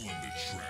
on the track.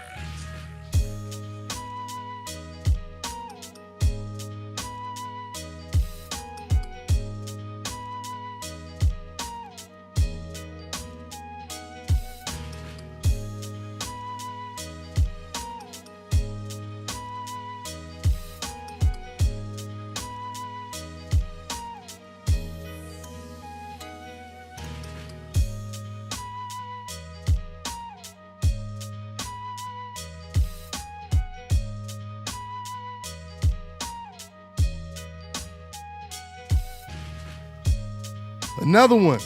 Another one.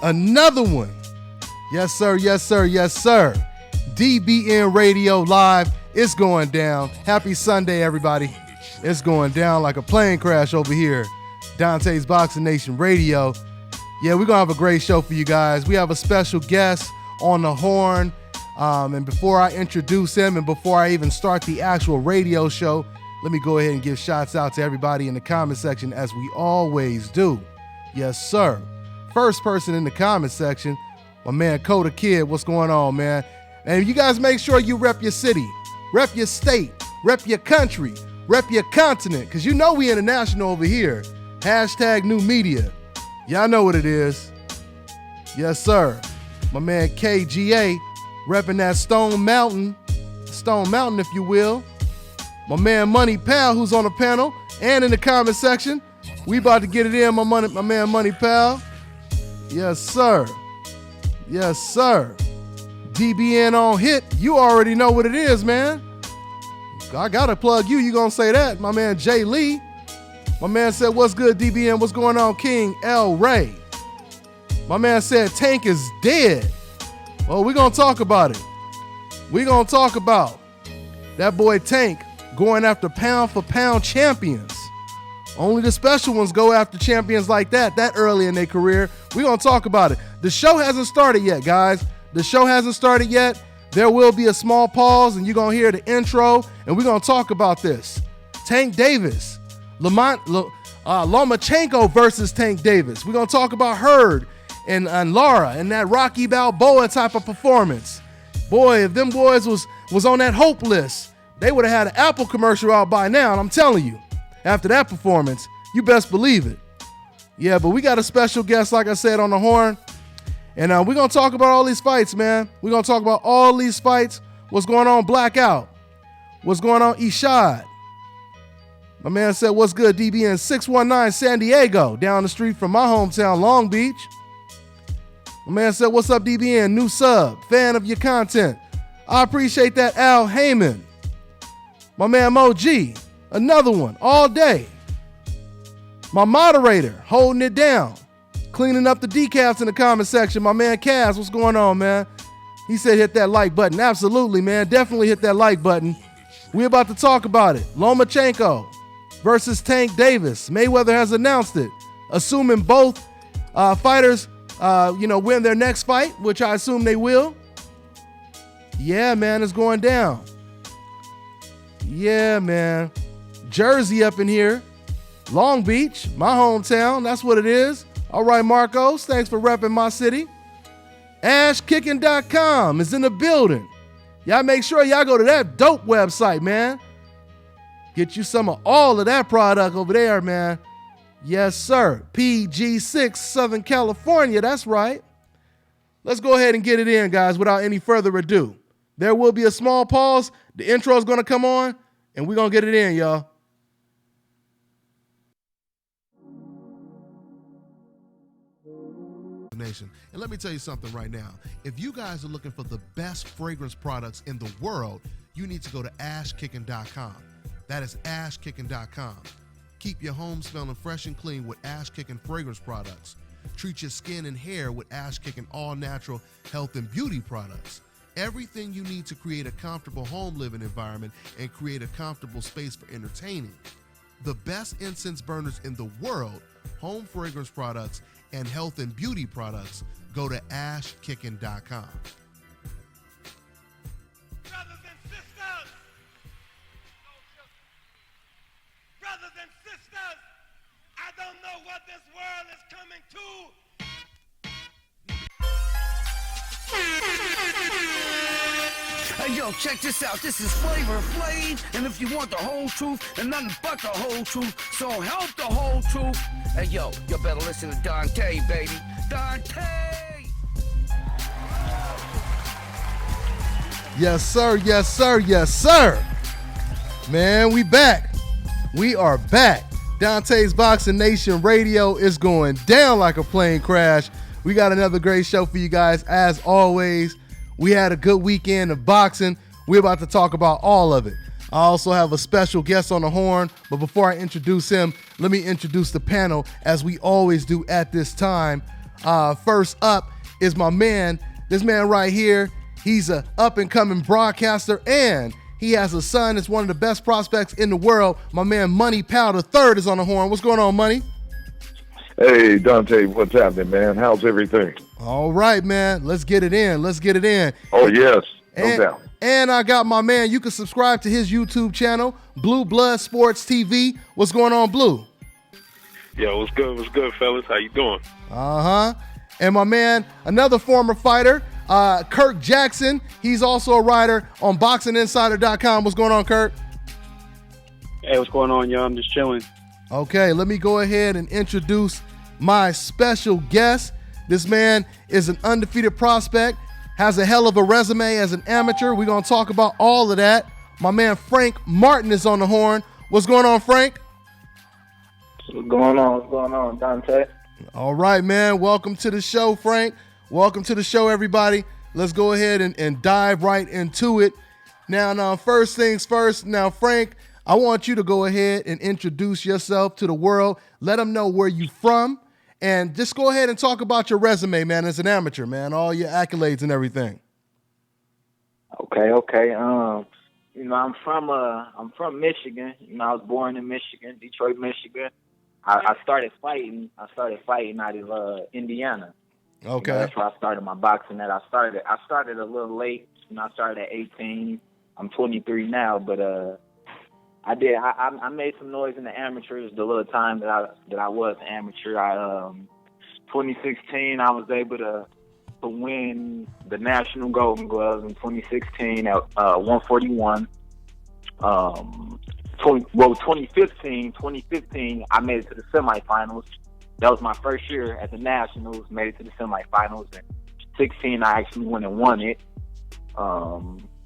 Another one. Yes, sir. Yes, sir. Yes, sir. DBN Radio Live. It's going down. Happy Sunday, everybody. It's going down like a plane crash over here. Dante's Boxing Nation Radio. Yeah, we're going to have a great show for you guys. We have a special guest on the horn. And before I introduce him and before I even start the actual radio show, let me go ahead and give shots out to everybody in the comment section as we always do. Yes, sir. First person in the comment section, my man Coda Kid. What's going on, man? And you guys make sure you rep your city, rep your state, rep your country, rep your continent, because you know we international over here. Hashtag new media. Y'all know what it is. Yes, sir. My man KGA repping that Stone Mountain, if you will. My man Money Pal, who's on the panel and in the comment section. We about to get it in, my man Money Pal. Yes, sir. Yes, sir. DBN on hit. You already know what it is, man. I gotta plug you. You gonna say that, my man Jay Lee. My man said, "What's good, DBN? What's going on, King L. Ray?" My man said, "Tank is dead." Well, we gonna talk about it. We gonna talk about that boy Tank going after pound for pound champions. Only the special ones go after champions like that early in their career. We're going to talk about it. The show hasn't started yet, guys. The show hasn't started yet. There will be a small pause, and you're going to hear the intro, and we're going to talk about this. Tank Davis, Lomachenko versus Tank Davis. We're going to talk about Hurd and Lara and that Rocky Balboa type of performance. Boy, if them boys was on that hope list, they would have had an Apple commercial out by now, and I'm telling you. After that performance, you best believe it. Yeah, but we got a special guest, like I said, on the horn. And we're going to talk about all these fights, man. We're going to talk about all these fights. What's going on, Blackout? What's going on, Ishad? My man said, "What's good, DBN 619 San Diego, down the street from my hometown, Long Beach." My man said, "What's up, DBN? New sub, fan of your content. I appreciate that, Al Heyman." My man Mo G. Another one, all day. My moderator, holding it down, cleaning up the decals in the comment section. My man Kaz, what's going on, man? He said hit that like button. Absolutely, man. Definitely hit that like button. We're about to talk about it. Lomachenko versus Tank Davis. Mayweather has announced it. Assuming both fighters, win their next fight, which I assume they will. Yeah, man, it's going down. Yeah, man. Jersey up in here. Long Beach, my hometown. That's what it is. All right, Marcos, thanks for repping my city. AshKicking.com is in the building. Y'all make sure y'all go to that dope website, man. Get you some of all of that product over there, man. Yes, sir. PG6, Southern California. That's right. Let's go ahead and get it in, guys, without any further ado. There will be a small pause. The intro is going to come on, and we're going to get it in, y'all. Nation. And let me tell you something right now. If you guys are looking for the best fragrance products in the world, you need to go to AshKicking.com. That is AshKicking.com. Keep your home smelling fresh and clean with Ash Kicking fragrance products. Treat your skin and hair with Ash Kicking all-natural health and beauty products. Everything you need to create a comfortable home living environment and create a comfortable space for entertaining. The best incense burners in the world, home fragrance products, and health and beauty products, go to AshKicking.com. Brothers and sisters, brothers and sisters, I don't know what this world is coming to. Hey, yo, check this out. This is Flavor Flav, and if you want the whole truth and nothing but the whole truth, so help the whole truth. Hey, yo, you better listen to Dante, baby. Dante! Yes, sir. Yes, sir. Yes, sir. Man, we back. We are back. Dante's Boxing Nation Radio is going down like a plane crash. We got another great show for you guys. As always, we had a good weekend of boxing. We're about to talk about all of it. I also have a special guest on the horn, but before I introduce him, let me introduce the panel as we always do at this time. First up is my man, this man right here. He's a up-and-coming broadcaster, and he has a son that's one of the best prospects in the world. My man, Money Powell III, is on the horn. What's going on, Money? Hey, Dante, what's happening, man? How's everything? All right, man. Let's get it in. Let's get it in. Oh, yes. No doubt. And I got my man. You can subscribe to his YouTube channel, Blue Blood Sports TV. What's going on, Blue? Yo, what's good? What's good, fellas? How you doing? Uh-huh. And my man, another former fighter, Kirk Jackson. He's also a writer on BoxingInsider.com. What's going on, Kirk? Hey, what's going on, y'all? I'm just chilling. Okay, let me go ahead and introduce my special guest. This man is an undefeated prospect, has a hell of a resume as an amateur. We're going to talk about all of that. My man Frank Martin is on the horn. What's going on, Frank? What's going on? What's going on, Dante? All right, man. Welcome to the show, Frank. Welcome to the show, everybody. Let's go ahead and dive right into it. Now, first things first. Now, Frank, I want you to go ahead and introduce yourself to the world. Let them know where you're from. And just go ahead and talk about your resume, man, as an amateur, man, all your accolades and everything. Okay. I'm from Michigan. I was born in Michigan, Detroit, Michigan. I started fighting out of Indiana. Okay. That's where I started my boxing at. I started a little late. I started at 18. I'm 23 now, but I made some noise in the amateurs the little time that I was an amateur. 2016 I was able to win the National Golden Gloves in 2016 at 141. 2015 I made it to the semifinals. That was my first year at the Nationals. Made it to the semifinals. And 16 I actually went and won it.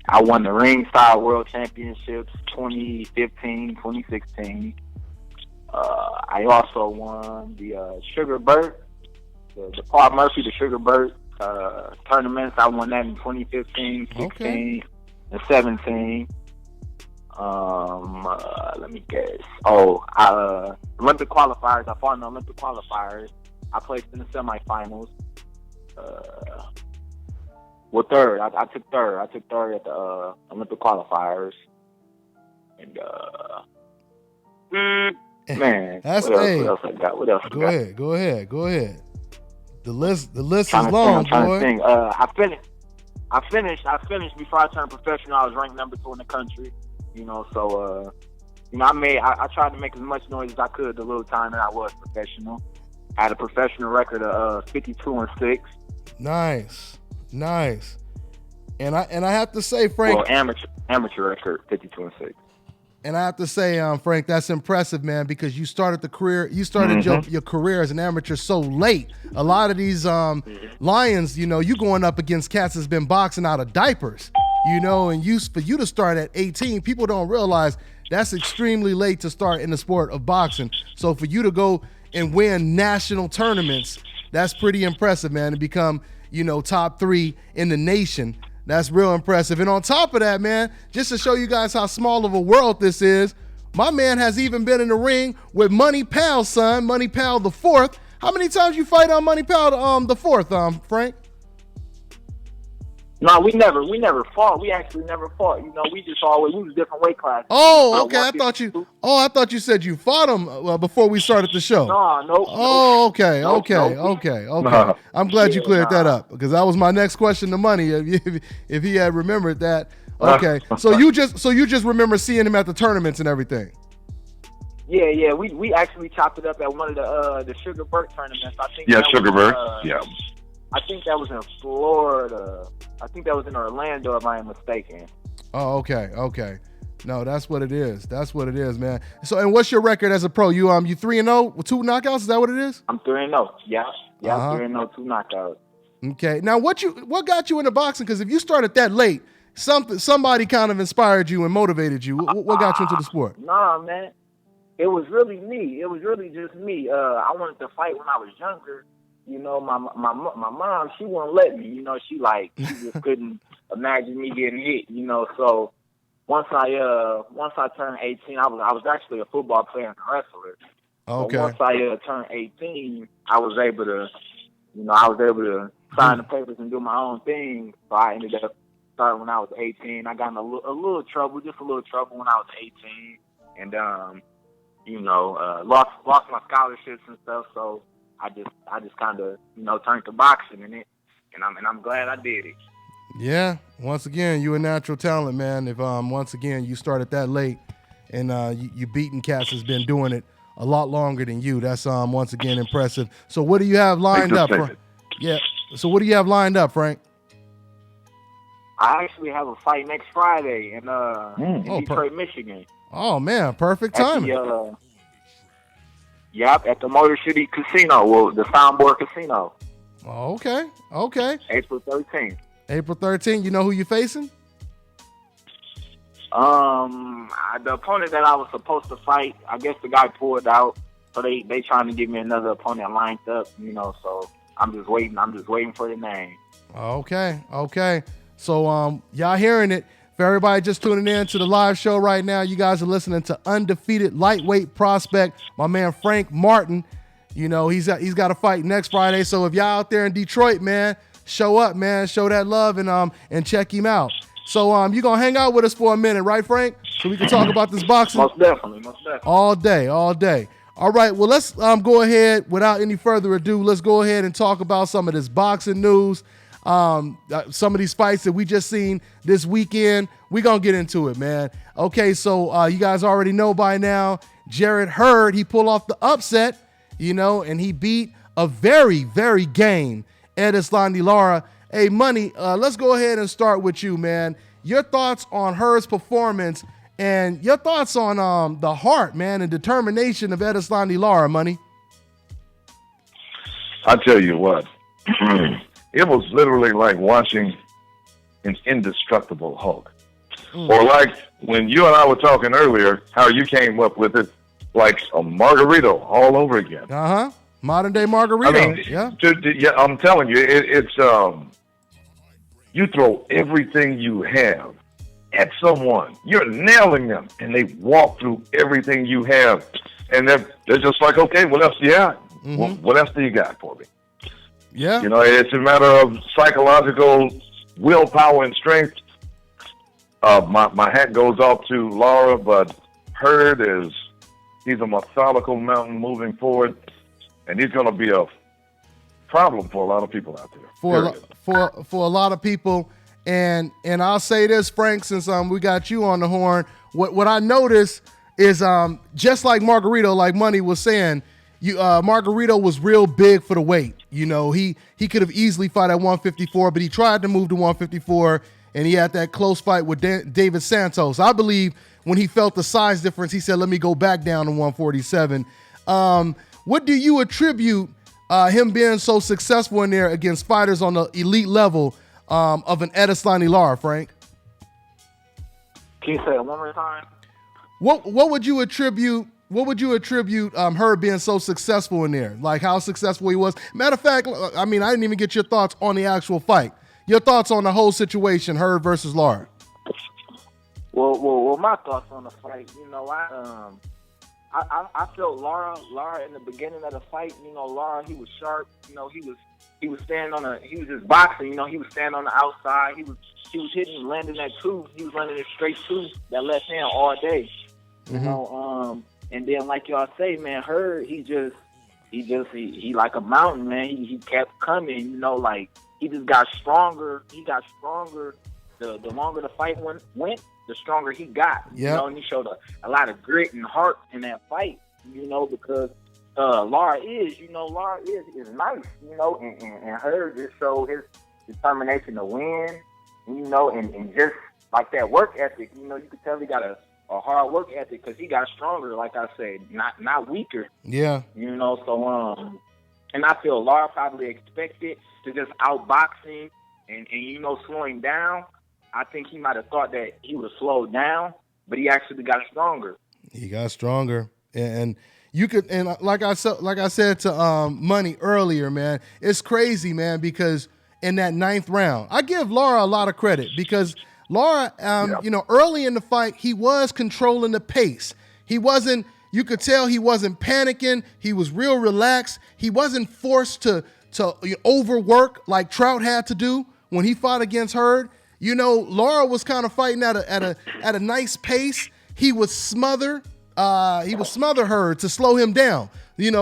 I won the Ringstar World Championships 2015, 2016. I also won the Sugar Burt, the Paul Murphy, the Sugar Burt tournaments. I won that in 2015, 16, and 17. Let me guess. Olympic qualifiers. I fought in the Olympic qualifiers. I placed in the semifinals. Well, third. I took third. I took third at the Olympic qualifiers. And man, That's what else I got? What else? Go ahead. The list is I'm long, trying boy. to think. I finished before I turned professional. I was ranked number 2 in the country. So I tried to make as much noise as I could the little time that I was professional. I had a professional record of 52-6. Nice. And I have to say, Frank. Well, amateur record 52-6. And I have to say, Frank, that's impressive, man, because you started your career as an amateur so late. A lot of these Lions, you going up against cats that's been boxing out of diapers, and for you to start at 18, people don't realize that's extremely late to start in the sport of boxing. So for you to go and win national tournaments, that's pretty impressive, man, to become, top 3 in the nation. That's real impressive. And on top of that, man, just to show you guys how small of a world this is, my man has even been in the ring with Money Powell's son, Money Powell IV. How many times you fight on Money Powell the fourth, Frank? No, we never fought. We actually never fought. We just always, we was different weight classes. Oh, okay. I thought you said you fought him before we started the show. No. Oh, okay. No. I'm glad you cleared that up, because that was my next question to Money. If he had remembered that. Okay. So you just remember seeing him at the tournaments and everything. Yeah. We actually chopped it up at one of the Sugar Burt tournaments. I think. Yeah, Sugar Burt. Yeah. I think that was in Florida. I think that was in Orlando, if I am mistaken. Oh, okay. No, that's what it is. That's what it is, man. So, and what's your record as a pro? You 3-0 with 2 knockouts? Is that what it is? I'm 3-0. Yeah, 3-0, 2 knockouts. Okay. Now, what got you into boxing? Because if you started that late, somebody kind of inspired you and motivated you. What got you into the sport? Nah, man. It was really me. It was really just me. I wanted to fight when I was younger. You know, my mom, she wouldn't let me. You know, she just couldn't imagine me getting hit. You know, so once I turned 18, I was actually a football player and a wrestler. Okay. So once I turned 18, I was able to sign the papers and do my own thing. So I ended up starting when I was 18. I got in a little trouble when I was 18, and lost my scholarships and stuff. So I just kind of turned to boxing in it, and I'm glad I did it. Yeah. Once again, you a natural talent, man. If once again you started that late, and you beating cats has been doing it a lot longer than you. That's once again impressive. So what do you have lined up? Yeah. So what do you have lined up, Frank? I actually have a fight next Friday in Detroit, Michigan. Oh man, perfect timing. At the Motor City Casino, the Soundboard Casino. Oh, okay. April 13th. April 13th. You know who you're facing? The opponent that I was supposed to fight, I guess the guy pulled out, so they trying to give me another opponent lined up. So I'm just waiting for the name. Okay. So y'all hearing it. For everybody just tuning in to the live show right now, you guys are listening to undefeated lightweight prospect, my man Frank Martin. He's got a fight next Friday. So if y'all out there in Detroit, man, show up, man, show that love and check him out. So you gonna hang out with us for a minute, right, Frank? So we can talk about this boxing. Most definitely. All day. All right. Well, let's go ahead without any further ado. Let's go ahead and talk about some of this boxing news. Some of these fights that we just seen this weekend. We're going to get into it, man. Okay, so you guys already know by now, Jarrett Hurd, he pulled off the upset, and he beat a very, very game Hurd-Lara. Hey, Money, let's go ahead and start with you, man. Your thoughts on Hurd's performance and your thoughts on the heart, man, and determination of Hurd-Lara, Money. I tell you what. It was literally like watching an indestructible Hulk. Or like when you and I were talking earlier, how you came up with it, like a Margarito all over again. Modern day Margarito. Yeah, I'm telling you, it's you throw everything you have at someone. You're nailing them, and they walk through everything you have. And they're just like, okay, what else do you got? What else do you got for me? Yeah. It's a matter of psychological willpower and strength. My hat goes off to Lara, but Hurd he's a methodical mountain moving forward, and he's going to be a problem for a lot of people out there. For a lot of people, and I'll say this, Frank, since we got you on the horn, what I noticed is just like Margarito, like Money was saying, Margarito was real big for the weight. He could have easily fought at 154, but he tried to move to 154, and he had that close fight with David Santos. I believe when he felt the size difference, he said, let me go back down to 147. What do you attribute him being so successful in there against fighters on the elite level of an Hurd-Lara, Frank? Can you say it one more time? What would you attribute Hurd being so successful in there? Like how successful he was? Matter of fact, I didn't even get your thoughts on the actual fight. Your thoughts on the whole situation, Hurd versus Lara. Well, my thoughts on the fight, I felt Lara in the beginning of the fight, Lara, he was sharp, he was standing he was just boxing, he was standing on the outside, he was hitting, landing that two, he was landing it straight two, that left hand all day, and then like y'all say, man, Hurd, he like a mountain, man, he kept coming, like he just got stronger, the longer the fight went, the stronger he got, and he showed a lot of grit and heart in that fight, because Lara is, Lara is nice, and Hurd just showed his determination to win, and just like that work ethic, you could tell he got a hard work ethic because he got stronger, like I said, not weaker. Yeah. So and I feel Lara probably expected to just outbox him and slow him down. I think he might have thought that he would have slowed down, but he actually got stronger. He got stronger, and you could, and like I said to Money earlier, man, it's crazy, man, because in that 9th round, I give Lara a lot of credit because Lara, early in the fight, he was controlling the pace. He wasn't. You could tell he wasn't panicking. He was real relaxed. He wasn't forced to overwork like Trout had to do when he fought against Hurd. Lara was kind of fighting at a nice pace. He would smother Hurd to slow him down. To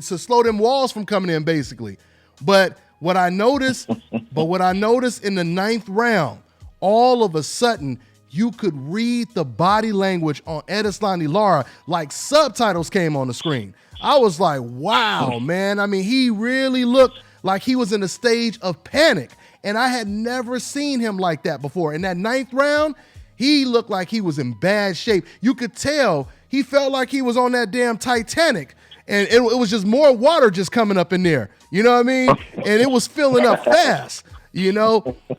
slow them walls from coming in, basically. But what I noticed in the 9th round, all of a sudden, you could read the body language on Edeslani Lara like subtitles came on the screen. I was like, wow, man. I mean, he really looked like he was in a stage of panic. And I had never seen him like that before. In that 9th round, he looked like he was in bad shape. You could tell he felt like he was on that damn Titanic. And it was just more water just coming up in there. You know what I mean? And it was filling up fast,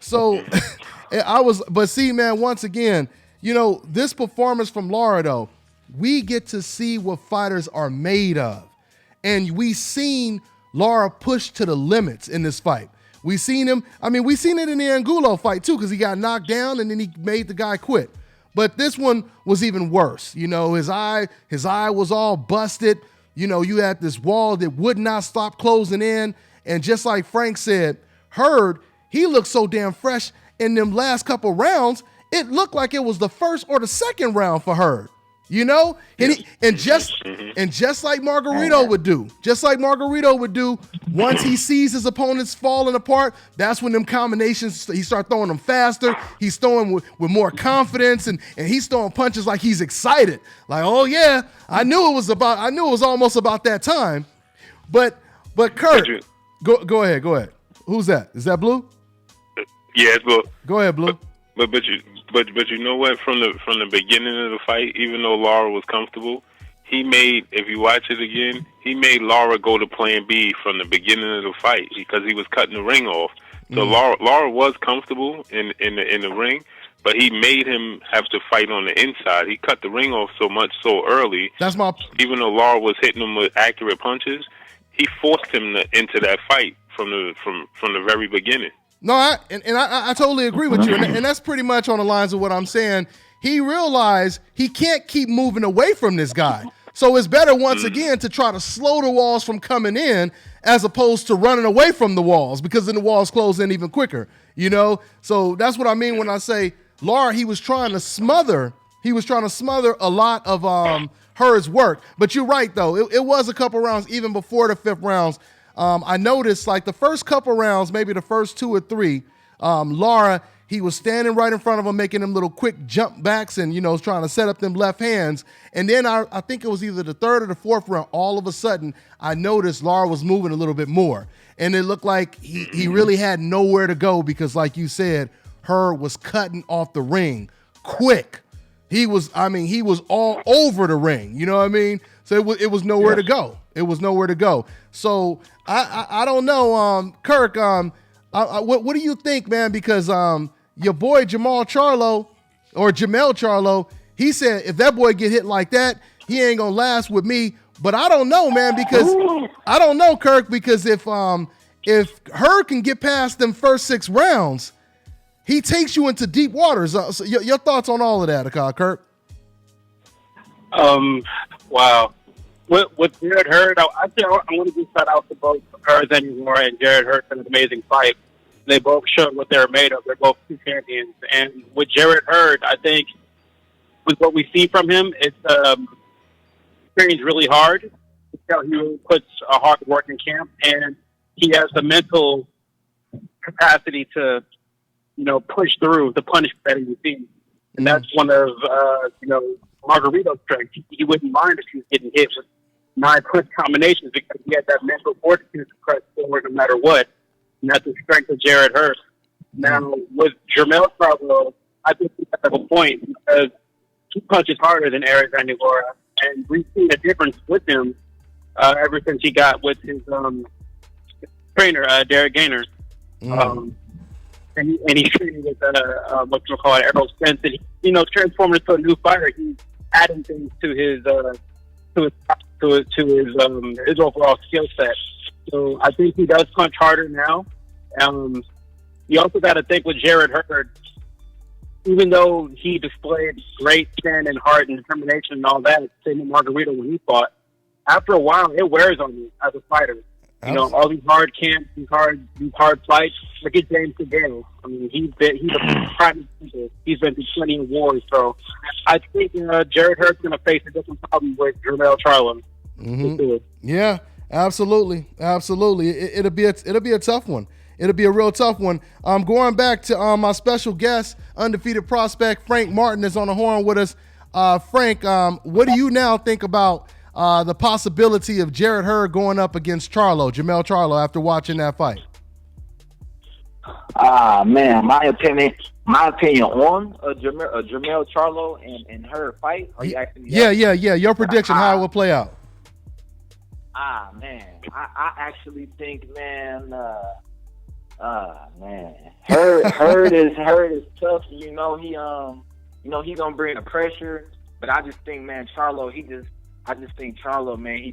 So but see, man, once again, this performance from Lara, though, we get to see what fighters are made of. And we seen Lara push to the limits in this fight. We seen him, we seen it in the Angulo fight too, because he got knocked down and then he made the guy quit. But this one was even worse. His eye was all busted. You had this wall that would not stop closing in. And just like Frank said, Hurd, he looked so damn fresh in them last couple rounds, it looked like it was the first or the second round for Hurd. And just like Margarito would do, once he sees his opponents falling apart, that's when them combinations, he start throwing them faster. He's throwing with more confidence, and he's throwing punches like he's excited. Like, oh yeah, I knew it was almost about that time. But Kurt, go ahead. Who's that? Is that Blue? Yeah, it's Blue. Go ahead, Blue. But you know what? From the beginning of the fight, even though Lara was comfortable, if you watch it again, he made Lara go to Plan B from the beginning of the fight because he was cutting the ring off. So Lara was comfortable in the ring, but he made him have to fight on the inside. He cut the ring off so early. Even though Lara was hitting him with accurate punches, he forced him into that fight from the very beginning. No, I totally agree with you, and that's pretty much on the lines of what I'm saying. He realized he can't keep moving away from this guy, so it's better once again to try to slow the walls from coming in as opposed to running away from the walls, because then the walls close in even quicker. So that's what I mean when I say Lara. He was trying to smother a lot of Hurd's work. But you're right though. It was a couple rounds even before the 5th rounds. I noticed like the first couple rounds, maybe the first 2 or 3, Lara, he was standing right in front of him, making them little quick jump backs and, trying to set up them left hands. And then I think it was either the 3rd or the 4th round, all of a sudden, I noticed Lara was moving a little bit more. And it looked like he really had nowhere to go because, like you said, Hurd was cutting off the ring quick. He was all over the ring. You know what I mean? So it was nowhere to go. It was nowhere to go. So I don't know, Kirk. What do you think, man? Because your boy Jermell Charlo, he said if that boy get hit like that, he ain't gonna last with me. But I don't know, man, because I don't know, Kirk, because if Hurd can get past them first 6 rounds, he takes you into deep waters. So your thoughts on all of that, Kirk? Wow. With Jared Hurd, I want to give shout out to both Perez and Jared Hurd for an amazing fight. They both showed what they're made of. They're both 2 champions. And with Jared Hurd, I think with what we see from him, it's trains really hard. He really puts a hard work in camp, and he has the mental capacity to, push through the punishment that he receives. And that's one of, Margarito's strengths. He wouldn't mind if he was getting hit with 9-punch combinations because he had that mental fortitude to press forward no matter what. And that's the strength of Jarrett Hurd. Now, with Jermell Charlo, I think he's at a point because he punches harder than Lara, and we've seen a difference with him ever since he got with his trainer, Derek Gainer. And he's training with what you call it, Errol Spence, and he, transforming into a new fighter. He's adding things to his overall skill set. So I think he does punch harder now. You also got to think with Jarrett Hurd, even though he displayed great stand and heart and determination and all that, same with Margarito when he fought, after a while it wears on you as a fighter. All these hard camps, these hard fights. Look at James Segale. I mean, he's a prime example. He's been through plenty of wars. So I think Jarrett Hurd's going to face a different problem with Jermell Charlo. Yeah, absolutely. It'll be a tough one. It'll be a real tough one. Going back to my special guest, undefeated prospect Frank Martin is on the horn with us. Frank, what do you now think about the possibility of Jarrett Hurd going up against Jermell Charlo after watching that fight? Man, my opinion on Jermell Charlo and Hurd fight. Are you asking me that? Yeah. Your prediction, how it will play out. Man, I actually think, man, Hurd is tough. He gonna bring the pressure, but I just think, man, Charlo, Charlo, man, he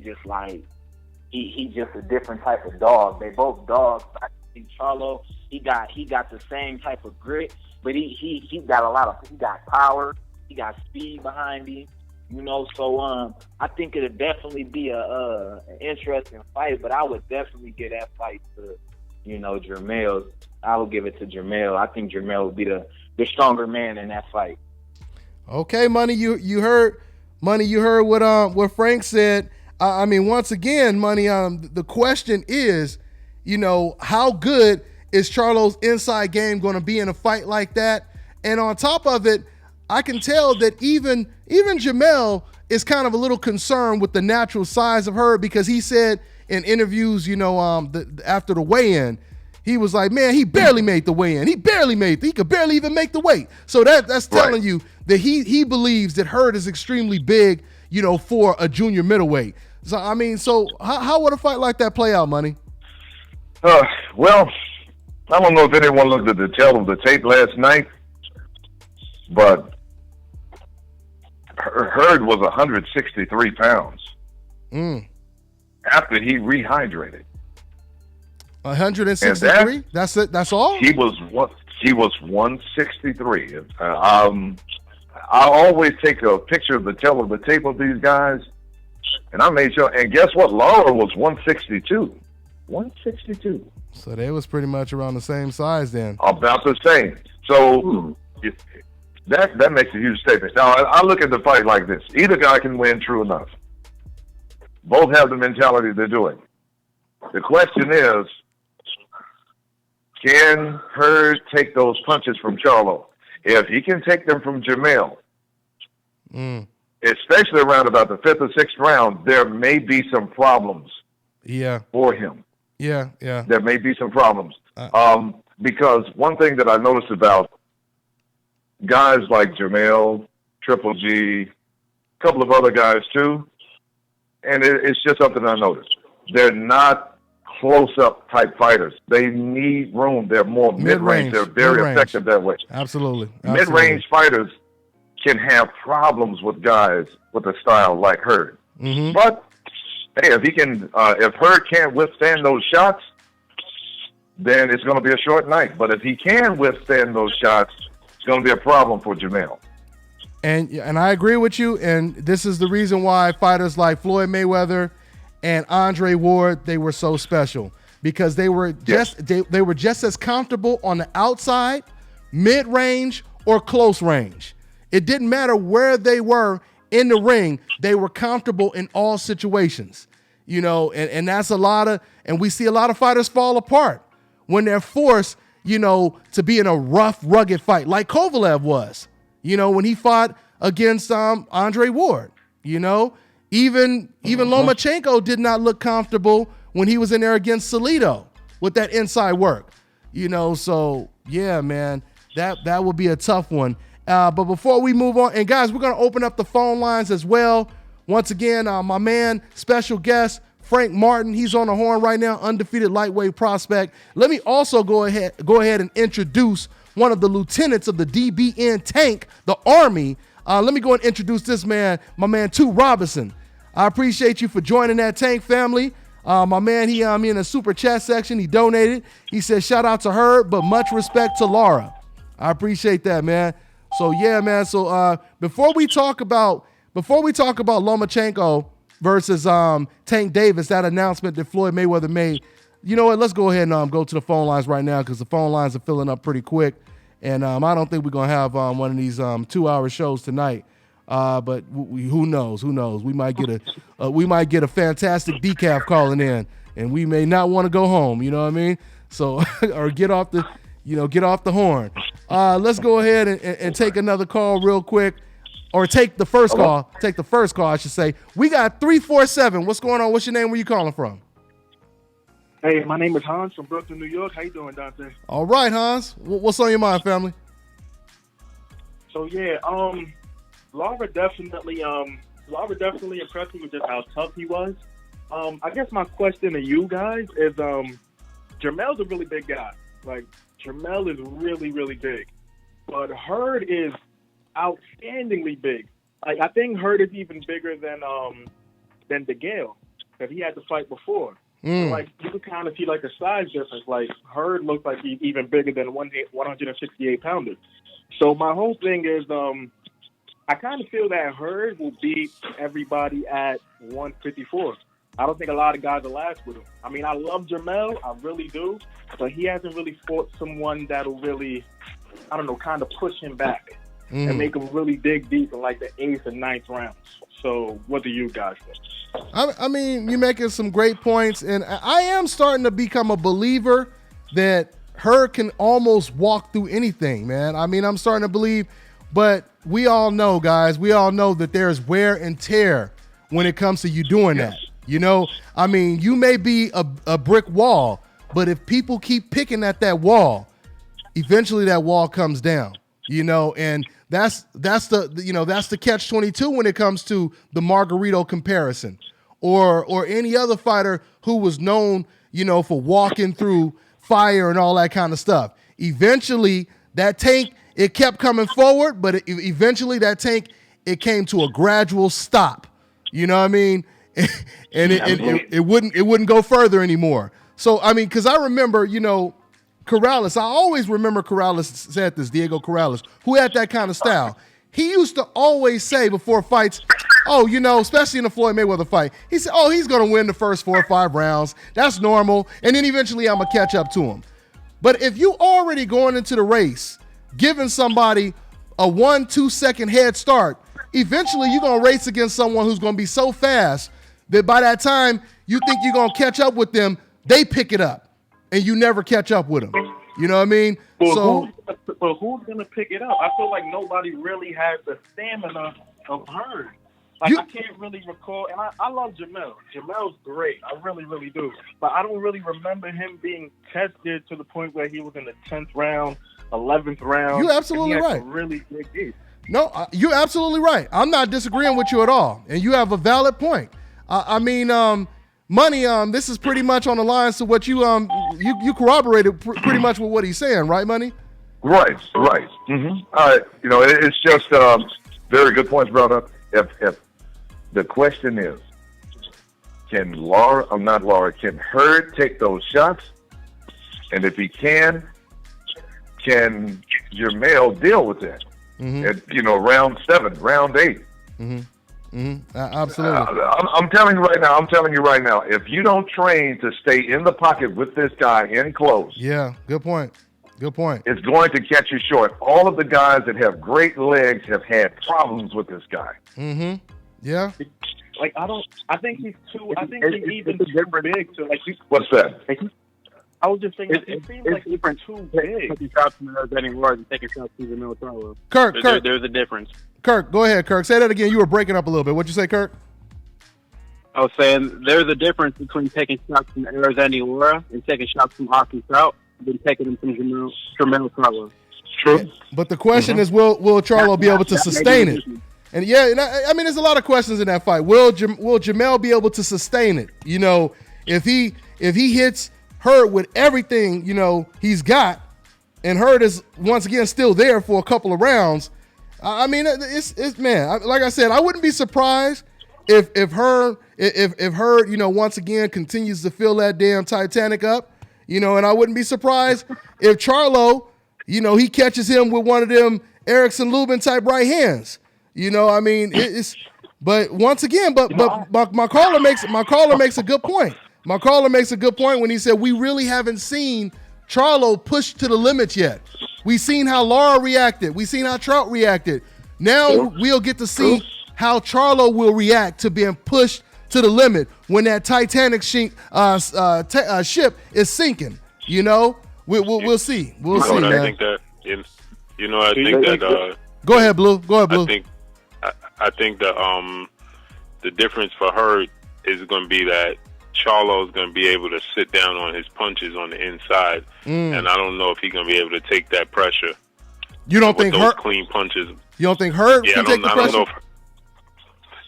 just a different type of dog. They both dogs. I think Charlo, he got the same type of grit, but he got power, he got speed behind him. So I think it'll definitely be an interesting fight, but I would definitely give that fight to Jermell. I would give it to Jermell. I think Jermell would be the stronger man in that fight. Okay, Money, you heard what Frank said. I mean, once again, Money, the question is, how good is Charlo's inside game going to be in a fight like that? And on top of it, I can tell that even Jermell is kind of a little concerned with the natural size of her, because he said in interviews, after the weigh-in, he was like, man, he barely made the weigh-in. He could barely even make the weight. So that's telling you that he believes that Hurd is extremely big, for a junior middleweight. So, I mean, how would a fight like that play out, Money? Well, I don't know if anyone looked at the tape last night, but Hurd was 163 pounds after he rehydrated. 163? That's it. That's all. He was 163. I always take a picture of the tape of these guys, and I made sure. And guess what? Lara was 162. 162. So they was pretty much around the same size then. About the same. So that makes a huge statement. Now I look at the fight like this: either guy can win. True enough. Both have the mentality to do it. The question is, can Hurd take those punches from Charlo? If he can take them from Jermell, especially around about the 5th or 6th round, there may be some problems for him. Yeah. There may be some problems. Because one thing that I noticed about guys like Jermell, Triple G, a couple of other guys too, and it's just something I noticed. They're not close-up type fighters. They need room. They're more mid-range. They're very effective that way. Absolutely. Mid-range fighters can have problems with guys with a style like Hurd. But hey, if Hurd can't withstand those shots, then it's going to be a short night. But if he can withstand those shots, it's going to be a problem for Jermell. And I agree with you. And this is the reason why fighters like Floyd Mayweather and Andre Ward, they were so special, because they were they were just as comfortable on the outside, mid-range, or close range. It didn't matter where they were in the ring. They were comfortable in all situations, and that's and we see a lot of fighters fall apart when they're forced, to be in a rough, rugged fight like Kovalev was, when he fought against Andre Ward, Even Lomachenko did not look comfortable when he was in there against Salido with that inside work. So yeah, man, that would be a tough one. But before we move on, and guys, we're going to open up the phone lines as well. Once again, my man, special guest, Frank Martin, he's on the horn right now, undefeated lightweight prospect. Let me also go ahead and introduce one of the lieutenants of the DBN tank, the Army. Let me go and introduce this man, my man, Tu Robinson. I appreciate you for joining that tank family. My man, he in the super chat section, he donated. He said, shout out to Hurd, but much respect to Lara. I appreciate that, man. So yeah, man. So before we talk about Lomachenko versus Tank Davis, that announcement that Floyd Mayweather made, you know what? Let's go ahead and go to the phone lines right now because the phone lines are filling up pretty quick, and I don't think we're gonna have one of these 2-hour shows tonight. But who knows? Who knows? We might get a fantastic decaf calling in, and we may not want to go home. You know what I mean? So or get off the horn. Let's go ahead and take another call real quick, or take the first call. Take the first call, I should say. We got 347. What's going on? What's your name? Where you calling from? Hey, my name is Hans from Brooklyn, New York. How you doing, Dante? All right, Hans. What's on your mind, family? So yeah, Lara definitely impressed me with just how tough he was. I guess my question to you guys is, Jermell's a really big guy. Like, Jermell is really, really big. But Hurd is outstandingly big. Like, I think Hurd is even bigger than DeGale, because he had to fight before. So, like, you can kind of see, like, the size difference. Like, Hurd looks like he's even bigger than 168 pounders. So my whole thing is, I kind of feel that Hurd will beat everybody at 154. I don't think a lot of guys will last with him. I mean, I love Jermell, I really do, but he hasn't really fought someone that'll really, I don't know, kind of push him back and make him really dig deep in like the 8th and 9th rounds. So what do you guys think? I mean, you're making some great points, and I am starting to become a believer that Hurd can almost walk through anything, man. I mean, I'm starting to believe, but we all know, guys, that there's wear and tear when it comes to you doing that. You know, I mean, you may be a brick wall, but if people keep picking at that wall, eventually that wall comes down, you know, and that's the catch-22 when it comes to the Margarito comparison or any other fighter who was known, you know, for walking through fire and all that kind of stuff. Eventually that tank, it kept coming forward, but eventually that tank, it came to a gradual stop. You know what I mean? And it wouldn't go further anymore. So, I mean, because I remember, you know, Corrales, I always remember Corrales said this, Diego Corrales, who had that kind of style. He used to always say before fights, oh, you know, especially in the Floyd Mayweather fight, he said, oh, he's going to win the first 4 or 5 rounds. That's normal. And then eventually I'm going to catch up to him. But if you already going into the race, giving somebody a 1-2 second head start, eventually you're going to race against someone who's going to be so fast that by that time you think you're going to catch up with them, they pick it up and you never catch up with them. You know what I mean? Well, who's going to pick it up? I feel like nobody really has the stamina of Hurd. Like, I can't really recall, and I love Jermell. Jermell's great. I really, really do. But I don't really remember him being tested to the point where he was in the 10th round, 11th round. You're absolutely right. Really big deal. No, you're absolutely right. I'm not disagreeing with you at all, and you have a valid point. I mean, Money, this is pretty much on the lines to what you corroborated pretty much with what he's saying, right, Money? Right. Mm-hmm. You know, it's just very good points brought up. If the question is, can Hurd take those shots? And if he can Jermell deal with that? Mm-hmm. At, you know, round 7, round 8. Mm-hmm. Mm-hmm. Absolutely. I'm telling you right now, if you don't train to stay in the pocket with this guy in close. Yeah, good point. It's going to catch you short. All of the guys that have great legs have had problems with this guy. Mm-hmm. Yeah. Like, I think he's even too big to, like, what's that? I was just thinking, it seems like he's too big. Taking shots from the betting wars and taking shots to the Kirk. There's a difference. Kirk, go ahead, Kirk. Say that again. You were breaking up a little bit. What'd you say, Kirk? I was saying there's a difference between taking shots from Hurd-Lara and taking shots from Austin Trout than taking them from Jermell Charlo. True. But the question is, will Charlo be able to sustain it? And I mean, there's a lot of questions in that fight. Will Jermell be able to sustain it? You know, if he hits Hurd with everything, you know, he's got, and Hurd is once again still there for a couple of rounds. I mean, it's man. Like I said, I wouldn't be surprised if Hurd, you know, once again continues to fill that damn Titanic up, you know, and I wouldn't be surprised if Charlo, you know, he catches him with one of them Erickson Lubin type right hands. You know, I mean, but once again, but my caller makes a good point. My caller makes a good point when he said we really haven't seen Charlo push to the limits yet. We've seen how Lara reacted. We've seen how Trout reacted. Now we'll get to see how Charlo will react to being pushed to the limit when that Titanic ship is sinking. You know, we'll see. We'll see, man. I think that, you know, I think that. Go ahead, Blue. Go ahead, Blue. I think that the difference for Hurd is going to be that Charlo is going to be able to sit down on his punches on the inside, and I don't know if he's going to be able to take that pressure. You don't think those Hurd clean punches? You don't think Hurd can take the pressure?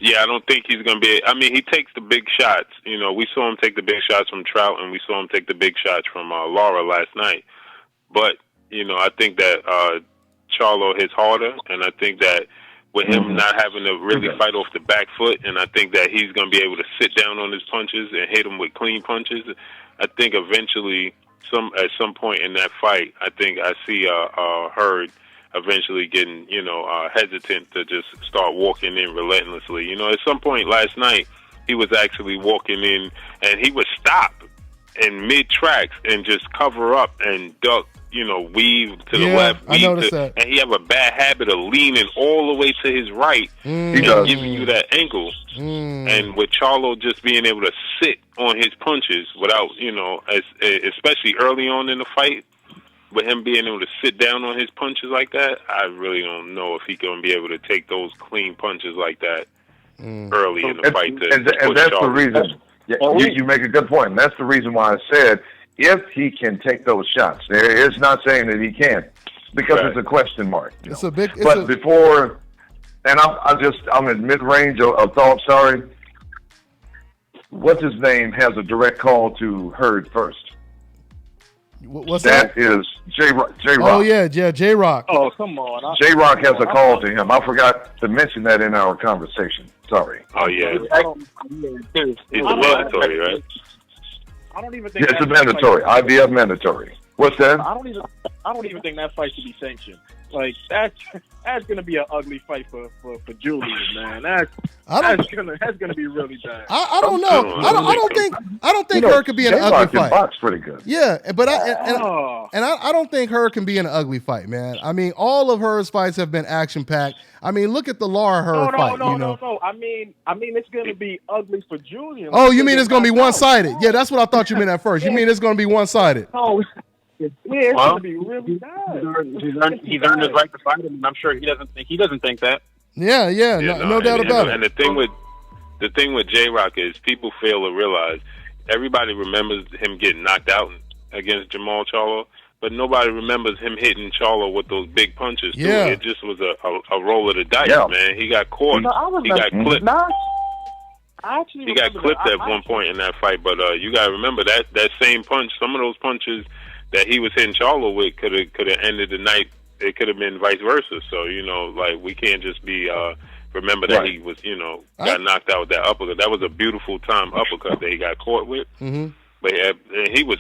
I don't think he's going to be. I mean, he takes the big shots. You know, we saw him take the big shots from Trout, and we saw him take the big shots from Lara last night. But you know, I think that Charlo hits harder, and I think that with him not having to really fight off the back foot, and I think that he's going to be able to sit down on his punches and hit him with clean punches. I think eventually, at some point in that fight, I think I see Hurd eventually getting, you know, hesitant to just start walking in relentlessly. You know, at some point last night, he was actually walking in, and he would stop in mid-tracks and just cover up and duck, you know, weave to the left. I noticed that. And he have a bad habit of leaning all the way to his right and giving you that ankle. And with Charlo just being able to sit on his punches without, you know, especially early on in the fight, with him being able to sit down on his punches like that, I really don't know if he's going to be able to take those clean punches like that early in the fight. And that's the reason. You make a good point. And that's the reason why I said if he can take those shots. It's not saying that he can't, because it's a question mark. Before, and I'm in mid-range of thought. Sorry, what's his name has a direct call to Hurd first. What's that? That is J-Rock. Oh yeah, J-Rock. Oh, come on. J-Rock has a call to him. I forgot to mention that in our conversation. Sorry. Oh yeah. It's mandatory, right? I don't even think it's a mandatory. IBF mandatory. What's that? I don't even think that fight should be sanctioned. Like that's gonna be an ugly fight for Julian, man. That's gonna be really bad. I don't know. I don't think Hurd could be in an ugly fight. Box pretty good. Yeah, but I don't think Hurd can be in an ugly fight, man. I mean, all of Hurd's fights have been action packed. I mean, look at the Lara Hurd fight. No. I mean, it's gonna be ugly for Julian. Oh, you mean it's gonna be one sided? Yeah, that's what I thought you meant at first. You mean it's gonna be one sided? Oh. Yeah, it's going to be really bad. He's earned his right to fight him, and I'm sure he doesn't think that. Yeah, no doubt about it. And the thing with J-Rock is people fail to realize everybody remembers him getting knocked out against Jermell Charlo, but nobody remembers him hitting Charlo with those big punches. Yeah, it just was a roll of the dice, man. He got caught. He got clipped. He got clipped at one point in that fight, but you got to remember that same punch. Some of those punches that he was hitting Charlo with could have ended the night. It could have been vice versa. So, you know, like, we can't just be remember that he was, you know, got knocked out with that uppercut. That was a beautiful time uppercut that he got caught with. But he was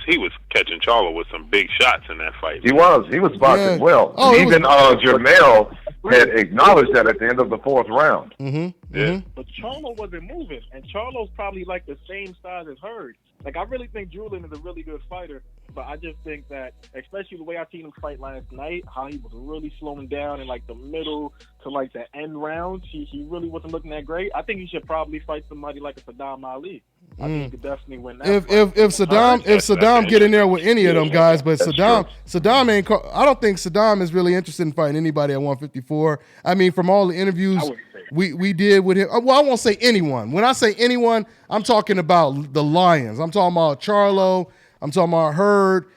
catching Charlo with some big shots in that fight. He was boxing well. Oh, even Jermell had acknowledged that at the end of the fourth round. But Charlo wasn't moving, and Charlo's probably like the same size as Hurd. Like, I really think Julian is a really good fighter, but I just think that, especially the way I seen him fight last night, how he was really slowing down in like the middle to like the end rounds, he really wasn't looking that great. I think he should probably fight somebody like a Saddam Ali. I think he could definitely win that. If Saddam get in there with any of them guys, but Saddam ain't. I don't think Saddam is really interested in fighting anybody at 154. I mean, from all the interviews we did with him. Well, I won't say anyone. When I say anyone, I'm talking about the Lions. I'm talking about Charlo. I'm talking about Hurd.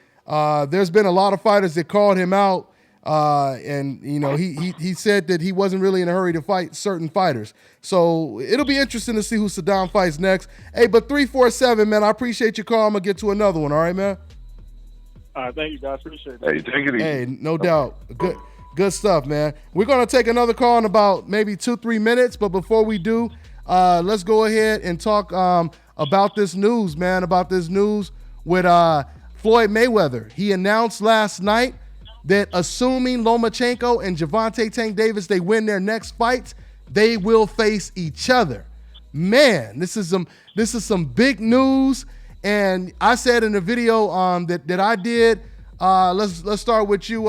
There's been a lot of fighters that called him out, and you know he said that he wasn't really in a hurry to fight certain fighters. So it'll be interesting to see who Saddam fights next. Hey, but 347, man, I appreciate your call. I'm gonna get to another one. All right, man. All right, thank you guys. Appreciate it. Hey, take it easy. Hey, no doubt. Good stuff, man. We're going to take another call in about maybe 2-3 minutes, but before we do, let's go ahead and talk about this news, man, about this news with Floyd Mayweather. He announced last night that assuming Lomachenko and Gervonta Tank Davis, they win their next fights, they will face each other. Man, this is some big news, and I said in the video that I did, let's start with you,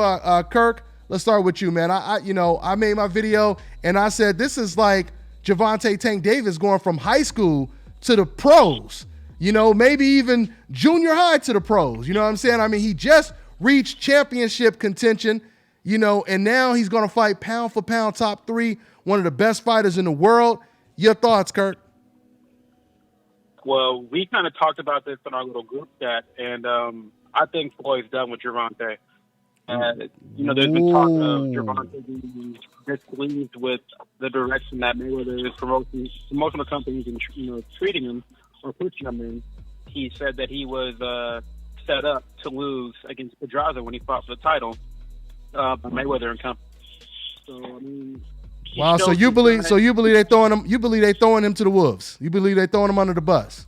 Kirk. Let's start with you, man. I made my video and I said this is like Gervonta Tank Davis going from high school to the pros. You know, maybe even junior high to the pros. You know what I'm saying? I mean, he just reached championship contention, you know, and now he's going to fight pound for pound top 3, one of the best fighters in the world. Your thoughts, Kirk? Well, we kind of talked about this in our little group chat, and I think Floyd's done with Gervonta. You know, there's been talk of Gervonta being displeased with the direction that Mayweather is promotional companies and, you know, treating him or pushing him in. He said that he was set up to lose against Pedraza when he fought for the title, Mayweather and company. So I mean, wow. So you believe they throwing him? You believe they throwing him to the wolves? You believe they throwing him under the bus?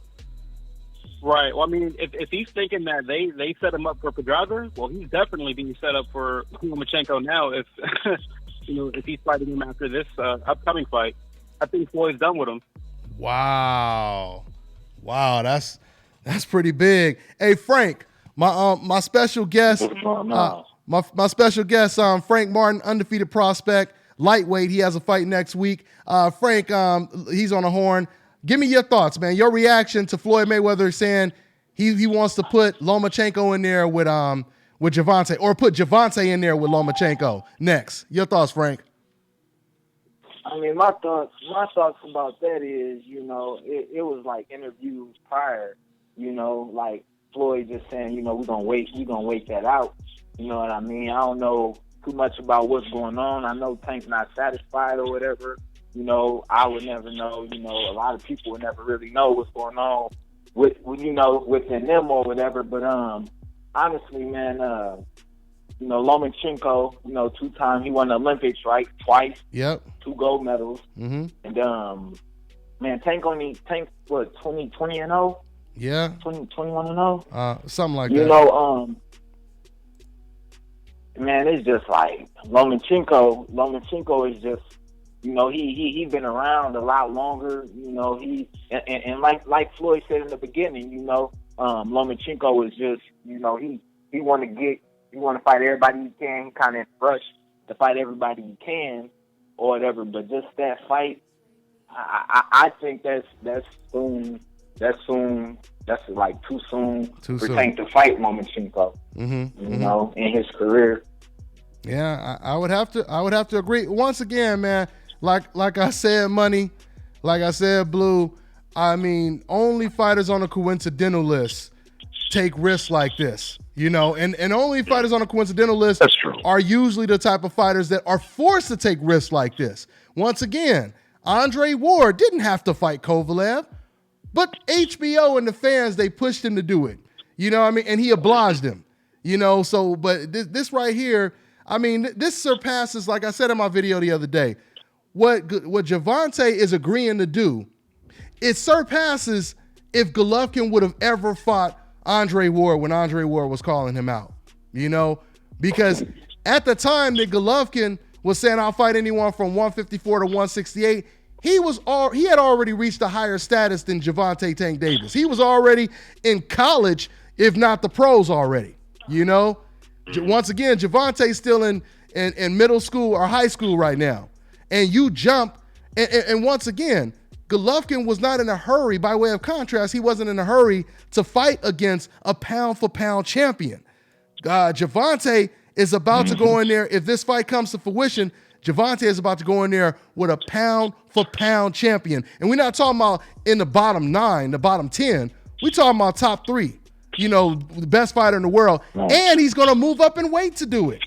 Right. Well, I mean, if he's thinking that they set him up for Pedraza, well, he's definitely being set up for Lomachenko now. If you know, if he's fighting him after this upcoming fight, I think Floyd's done with him. Wow, that's pretty big. Hey, Frank, my special guest, my special guest, Frank Martin, undefeated prospect, lightweight. He has a fight next week. Frank, he's on the horn. Give me your thoughts, man. Your reaction to Floyd Mayweather saying he wants to put Lomachenko in there with Gervonta, or put Gervonta in there with Lomachenko next. Your thoughts, Frank? I mean, my thoughts about that is, you know, it was like interviews prior, you know, like Floyd just saying, you know, we're gonna wait that out. You know what I mean? I don't know too much about what's going on. I know Tank's not satisfied or whatever. You know, I would never know. You know, a lot of people would never really know what's going on with you know, within them or whatever. But honestly, man, you know, Lomachenko, you know, 2-time he won the Olympics, right? Twice. Yep. 2 gold medals. Mm-hmm. And man, Tank what, 20-0? Yeah. 21-0? Something like that. You know, man, it's just like Lomachenko is just, you know, he been around a lot longer, you know, and like Floyd said in the beginning, you know, Lomachenko is just, you know, he want to fight everybody he can. He kind of rush to fight everybody he can or whatever, but just that fight, I think that's like too soon for Tank to fight Lomachenko, you know, in his career. Yeah, I would have to agree. Once again, man, like I said, Money, like I said, Blue, I mean, only fighters on a coincidental list take risks like this, you know, and only fighters on a coincidental list are usually the type of fighters that are forced to take risks like this. Once again, Andre Ward didn't have to fight Kovalev, but HBO and the fans, they pushed him to do it, you know what I mean? And he obliged them, you know, so, but this right here, I mean, this surpasses, like I said in my video the other day, what Gervonta is agreeing to do. It surpasses if Golovkin would have ever fought Andre Ward when Andre Ward was calling him out, you know, because at the time that Golovkin was saying I'll fight anyone from 154 to 168, he had already reached a higher status than Gervonta Tank Davis. He was already in college, if not the pros already, you know. Once again, Gervonta's still in middle school or high school right now. And you jump, and once again, Golovkin was not in a hurry. By way of contrast, he wasn't in a hurry to fight against a pound-for-pound champion. Gervonta is about to go in there. If this fight comes to fruition, Gervonta is about to go in there with a pound-for-pound champion. And we're not talking about in the bottom 9, the bottom 10. We're talking about top 3, the best fighter in the world. And he's going to move up in weight to do it.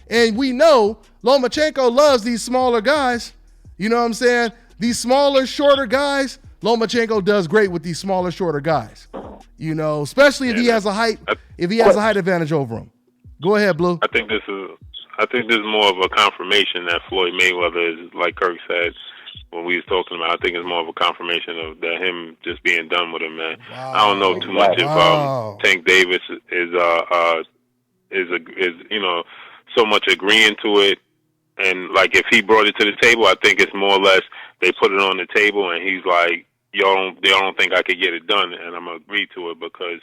And we know Lomachenko loves these smaller guys. You know what I'm saying? These smaller, shorter guys, Lomachenko does great with these smaller, shorter guys. Especially if he has a height advantage over him. Go ahead, Blue. I think this is more of a confirmation that Floyd Mayweather is, like Kirk said when we was talking about. I think it's more of a confirmation of that him just being done with him, man. Wow. I don't know too much if Tank Davis is so much agreeing to it, and like if he brought it to the table, I think it's more or less they put it on the table, and he's like, y'all don't think I could get it done, and I'm gonna agree to it because,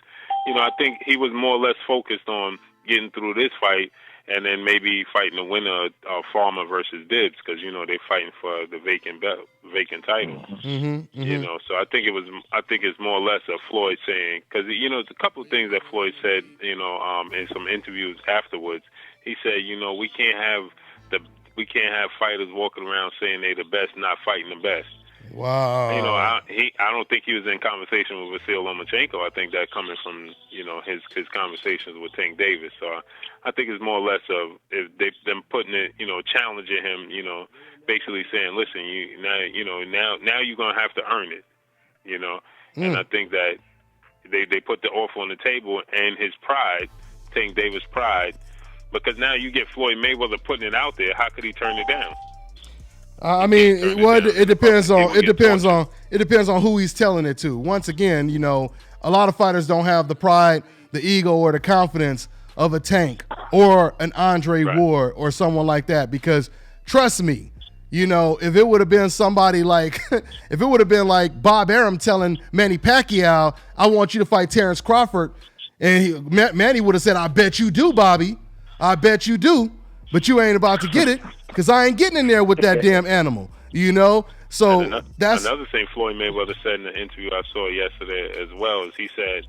I think he was more or less focused on getting through this fight, and then maybe fighting the winner of Farmer versus Dibbs, because they're fighting for the vacant title. So I think it's more or less a Floyd saying, because there's a couple of things that Floyd said, in some interviews afterwards. He said, we can't have fighters walking around saying they're the best, not fighting the best. Wow. I don't think he was in conversation with Vasyl Lomachenko. I think that coming from his conversations with Tank Davis. So I think it's more or less of them putting it, challenging him, basically saying, listen, now you're gonna have to earn it, And I think that they put the offer on the table and his pride, Tank Davis' pride, because now you get Floyd Mayweather putting it out there. How could he turn it down? It depends on who he's telling it to. Once again, a lot of fighters don't have the pride, the ego, or the confidence of a Tank or an Andre Ward or someone like that. Because trust me, if it would have been somebody like, if it would have been like Bob Arum telling Manny Pacquiao, I want you to fight Terrence Crawford, and Manny would have said, I bet you do, Bobby. I bet you do, but you ain't about to get it because I ain't getting in there with that damn animal, So that's another thing Floyd Mayweather said in the interview I saw yesterday as well. Is he said,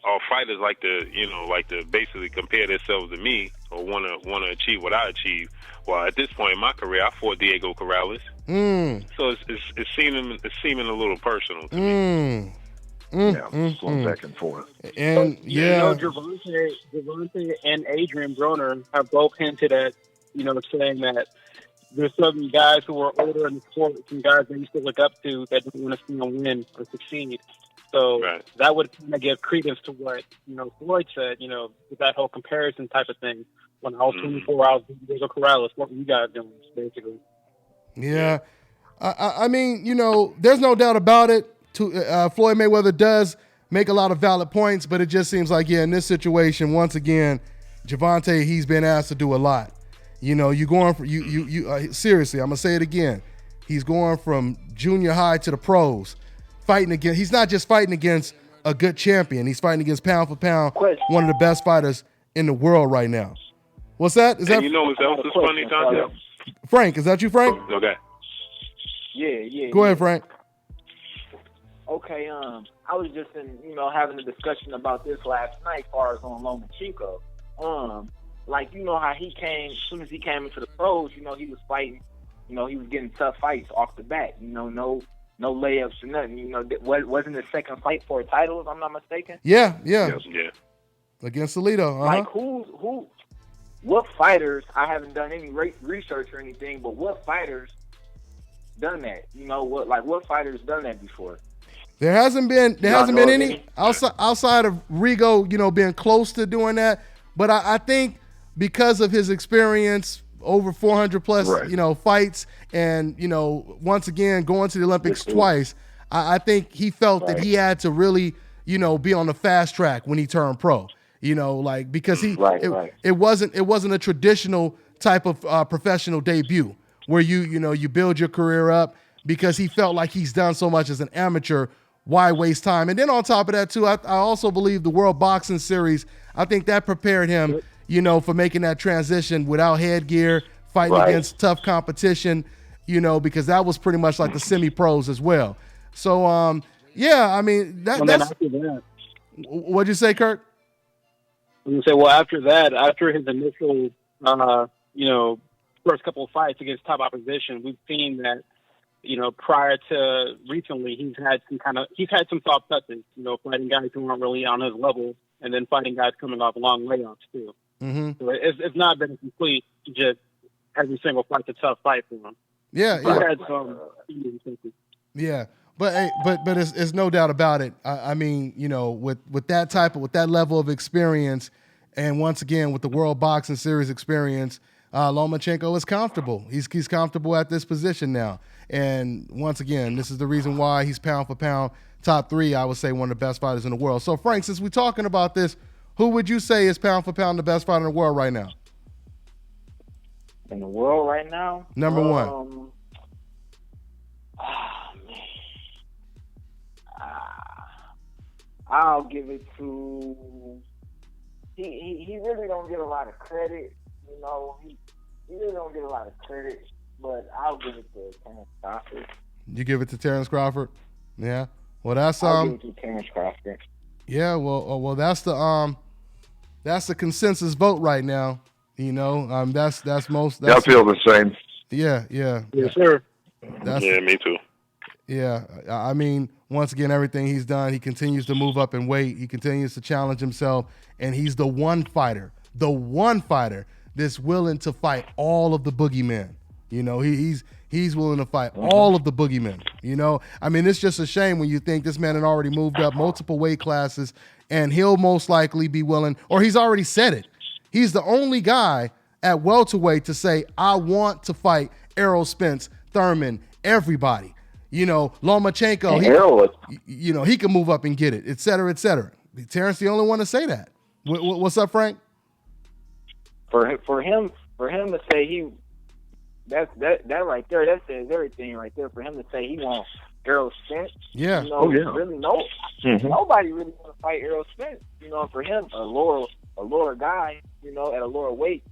"All fighters like to basically compare themselves to me or want to achieve what I achieve." Well, at this point in my career, I fought Diego Corrales, so it's seeming a little personal to me. Going back and forth. And Gervonta and Adrian Broner have both hinted at, saying that there's some guys who are older in the sport, some guys they used to look up to that don't want to see them win or succeed. So that would kind of give credence to what, Floyd said, with that whole comparison type of thing. When I was 24, I was Diego Corrales. What were you guys doing, basically? Yeah. I mean, there's no doubt about it. Floyd Mayweather does make a lot of valid points, but it just seems like, in this situation, once again, Gervonta, he's been asked to do a lot. You're going for seriously, I'm gonna say it again. He's going from junior high to the pros, fighting against. He's not just fighting against a good champion. He's fighting against pound for pound one of the best fighters in the world right now. What's that? Is that? What else is funny, Dante? Frank, is that you, Frank? Okay. Yeah. Go ahead, Frank. Okay, I was just having a discussion about this last night, as far as on Lomachenko. How he came, as soon as he came into the pros, he was fighting, he was getting tough fights off the bat, no layups or nothing. Wasn't his second fight for a title, if I'm not mistaken? Yeah. Against Alito. What fighters, I haven't done any research or anything, but what fighters done that? What fighters done that before? There hasn't been any outside of Rigo, being close to doing that. But I think because of his experience, over 400 plus, fights, and once again going to the Olympics twice, I think he felt that he had to really, be on the fast track when he turned pro. Because it wasn't a traditional type of professional debut where you build your career up, because he felt like he's done so much as an amateur. Why waste time? And then on top of that too, I also believe the World Boxing Series, I think that prepared him, for making that transition without headgear, fighting against tough competition, because that was pretty much like the semi-pros as well. So, I mean, that's... After that, what'd you say, Kirk? I'm going to say, after that, after his initial first couple of fights against top opposition, we've seen that, prior to recently, he's had some soft touches, fighting guys who aren't really on his level, and then fighting guys coming off long layoffs too. Mm-hmm. So it's not been a complete just every single fight's a tough fight for him. Yeah, He had some. yeah. But it's no doubt about it. I mean, with that level of experience, and once again with the World Boxing Series experience, Lomachenko is comfortable. He's comfortable at this position now. And once again, this is the reason why he's pound for pound top 3. I would say one of the best fighters in the world. So Frank, since we're talking about this, who would you say is pound for pound the best fighter in the world right now? In the world right now? Number one. I'll give it to. He really don't get a lot of credit. He really don't get a lot of credit, but I'll give it to Terrence Crawford. You give it to Terrence Crawford? Yeah. Well, that's I'll give it to Terrence Crawford. Yeah. Well, that's the consensus vote right now. That's most. I feel the same. Yeah. Yes, sir. Me too. Yeah, I mean, once again, everything he's done, he continues to move up in weight. He continues to challenge himself, and he's the one fighter that's willing to fight all of the boogeymen. He's willing to fight all of the boogeymen. I mean, it's just a shame when you think this man had already moved up multiple weight classes, and he'll most likely be willing, or he's already said it. He's the only guy at welterweight to say, I want to fight Errol Spence, Thurman, everybody. Lomachenko, he can move up and get it, et cetera, et cetera. Terrence the only one to say that. What's up, Frank? For him to say that right there, that says everything right there. For him to say he wants Errol Spence, yeah, really nobody really want to fight Errol Spence. For him, a lower guy, at a lower weight,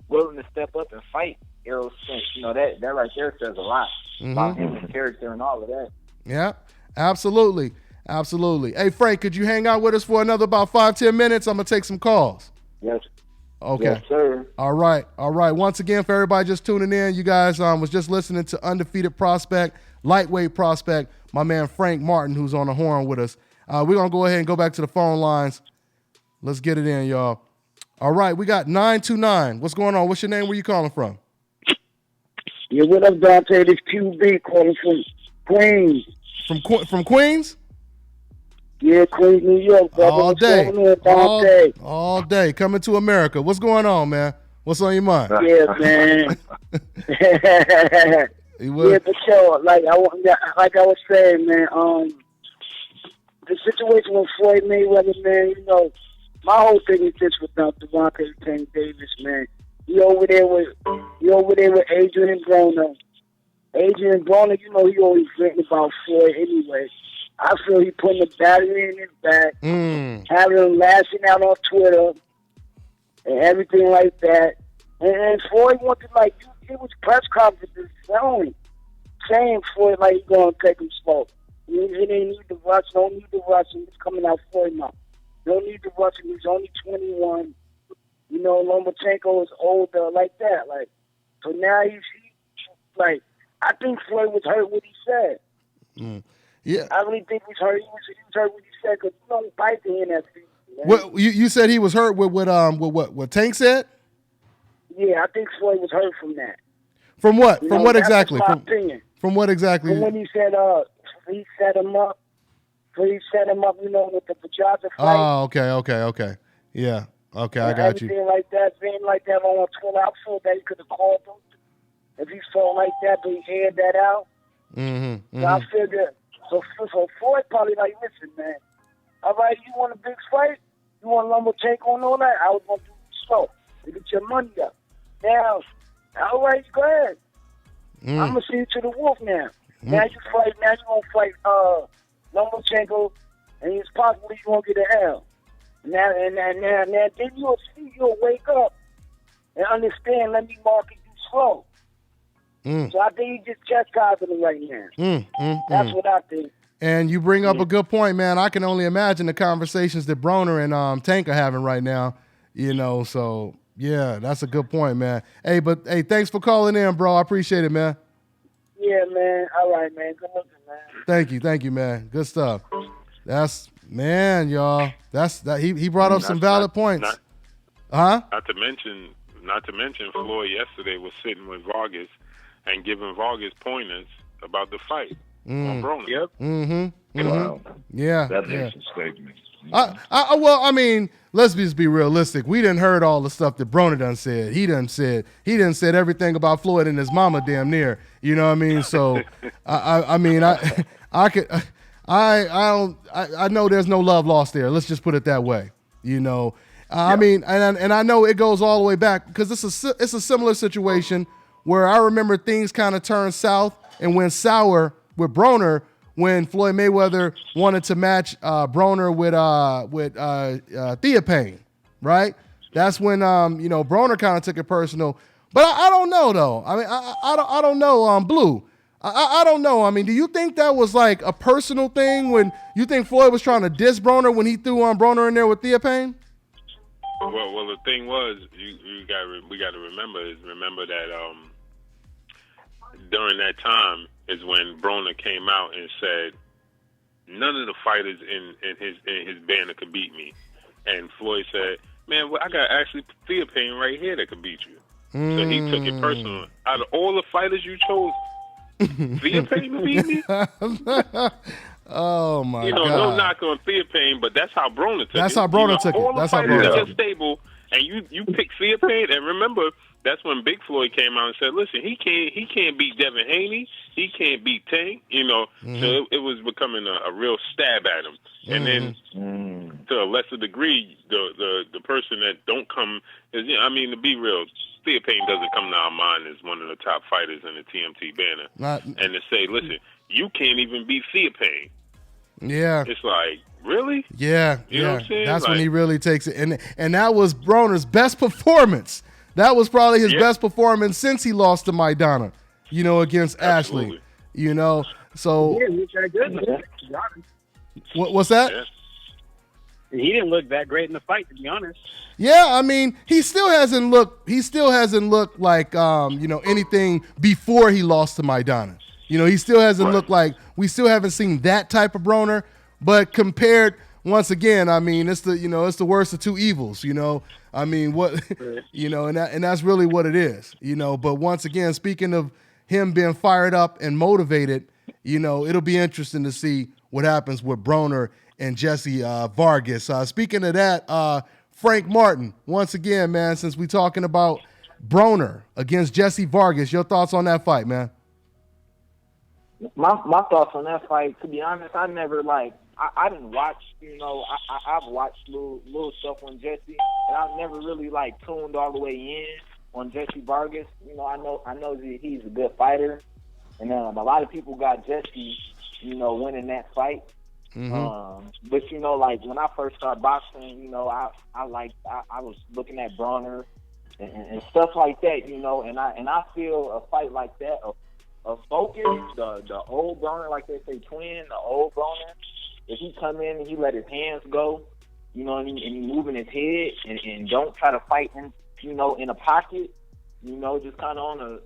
willing to step up and fight Errol Spence, that right there says a lot about him and character and all of that. Yeah, absolutely. Hey, Frank, could you hang out with us for another about 5-10 minutes? I'm going to take some calls. Yes. Okay. Yes, sir. All right. Once again, for everybody just tuning in, you guys was just listening to undefeated prospect, lightweight prospect, my man Frank Martin, who's on the horn with us. We're going to go ahead and go back to the phone lines. Let's get it in, y'all. All right, we got 929. What's going on? What's your name? Where you calling from? Yeah, what up, Dante? This QB calling from Queens. From Queens? Yeah, Queens, New York, brother. All day. Coming to America. What's going on, man? What's on your mind? Yeah, man. Yeah, for sure. Like I was saying, man. The situation with Floyd Mayweather, man. My whole thing is just with Devontae Tank Davis, man. He over there with Adrian Broner. Adrian Broner, he always written about Floyd anyway. I feel he putting the battery in his back, having him lashing out on Twitter and everything like that. And Floyd wanted it was press conferences saying Floyd he's gonna take him slow. He didn't need to rush. Don't need to rush him. He's coming out Floyd now. Don't need to rush him. He's only 21. Lomachenko is older, like that. So now he's I think Floyd was hurt what he said. Yeah, I really think he was hurt. He was hurt what he said because you don't fight the NFC. What you said he was hurt with what Tank said? Yeah, I think Floyd was hurt from that. From what? From what exactly? That's my opinion. From what exactly? From when he said he set him up. With the Pajaza fight. Oh, okay. Yeah. Okay, I got you. Everything like that on Twitter. I feel that he could have called him if he felt like that, but he aired that out. So I feel that. So Floyd probably listen, man. All right, you want a big fight? You want Lomachenko and all that? I was going to do it slow to get your money up. Now, all right, go ahead. I'm going to see you to the wolf now. Now you fight. Now you're going to fight Lomachenko, and it's possible you're going to get an L. Now, then you'll wake up and understand, let me market you slow. So I think he's just chastising him right now. That's what I think. And you bring up a good point, man. I can only imagine the conversations that Broner and Tank are having right now. So Yeah, that's a good point, man. Hey, thanks for calling in, bro. I appreciate it, man. Yeah, man. All right, man. Good looking, man. Thank you, man. Good stuff. That's man, y'all. He brought up some valid points. Not to mention, Floyd yesterday was sitting with Vargas and giving Vargas pointers about the fight on Broner. Yep. Mm-hmm. Wow. Yeah. That makes a statement. Well, I mean, let's just be realistic. We didn't heard all the stuff that Broner done said. He done said everything about Floyd and his mama damn near. You know what I mean? So, I know there's no love lost there. Let's just put it that way. You know, I mean, and I know it goes all the way back because it's a similar situation where I remember things kind of turned south and went sour with Broner when Floyd Mayweather wanted to match Broner with Thea Payne, right? That's when Broner kind of took it personal. But I don't know though. I mean, I don't know. Blue, I don't know. I mean, do you think that was like a personal thing when you think Floyd was trying to diss Broner when he threw Broner in there with Thea Payne? Well, the thing was, we got to remember that during that time is when Broner came out and said none of the fighters in his banner could beat me, and Floyd said, "Man, I got actually Thea Payne right here that could beat you." So he took it personal. Out of all the fighters you chose, Thea Payne to beat me. Oh my God! No knock on Thea Payne, but that's how Broner took it. That's how Broner took it. All That's the how fighters Broner in your stable, and you pick Thea Payne, and remember. That's when Big Floyd came out and said, "Listen, he can't beat Devin Haney. He can't beat Tank." So it was becoming a real stab at him. And then, to a lesser degree, the person that don't come is, to be real, Thea Payne doesn't come to our mind as one of the top fighters in the TMT banner. And to say, "Listen, you can't even beat Thea Payne." Yeah, it's like, really? Yeah, you know what I'm saying? That's when he really takes it, and that was Broner's best performance. That was probably his best performance since he lost to Maidana, against Ashley. So what's that? Yeah. He didn't look that great in the fight, to be honest. Yeah, I mean, he still hasn't looked like anything before he lost to Maidana. He still hasn't looked like, we still haven't seen that type of Broner, but compared, once again, I mean, it's the worst of two evils, I mean, and that's really what it is, but once again, speaking of him being fired up and motivated, it'll be interesting to see what happens with Broner and Jesse Vargas. Speaking of that, Frank Martin, once again, man, since we're talking about Broner against Jesse Vargas, your thoughts on that fight, man? My thoughts on that fight, to be honest, I never I didn't watch, I've watched little stuff on Jesse, and I've never really tuned all the way in on Jesse Vargas. I know that he's a good fighter, and a lot of people got Jesse, winning that fight. Mm-hmm. But when I first started boxing, I was looking at Broner and stuff like that, and I feel a fight like that, a focus, the old Broner, like they say, twin, the old Broner. If he come in and he let his hands go, and he moving his head and don't try to fight in a pocket, just kind of on a,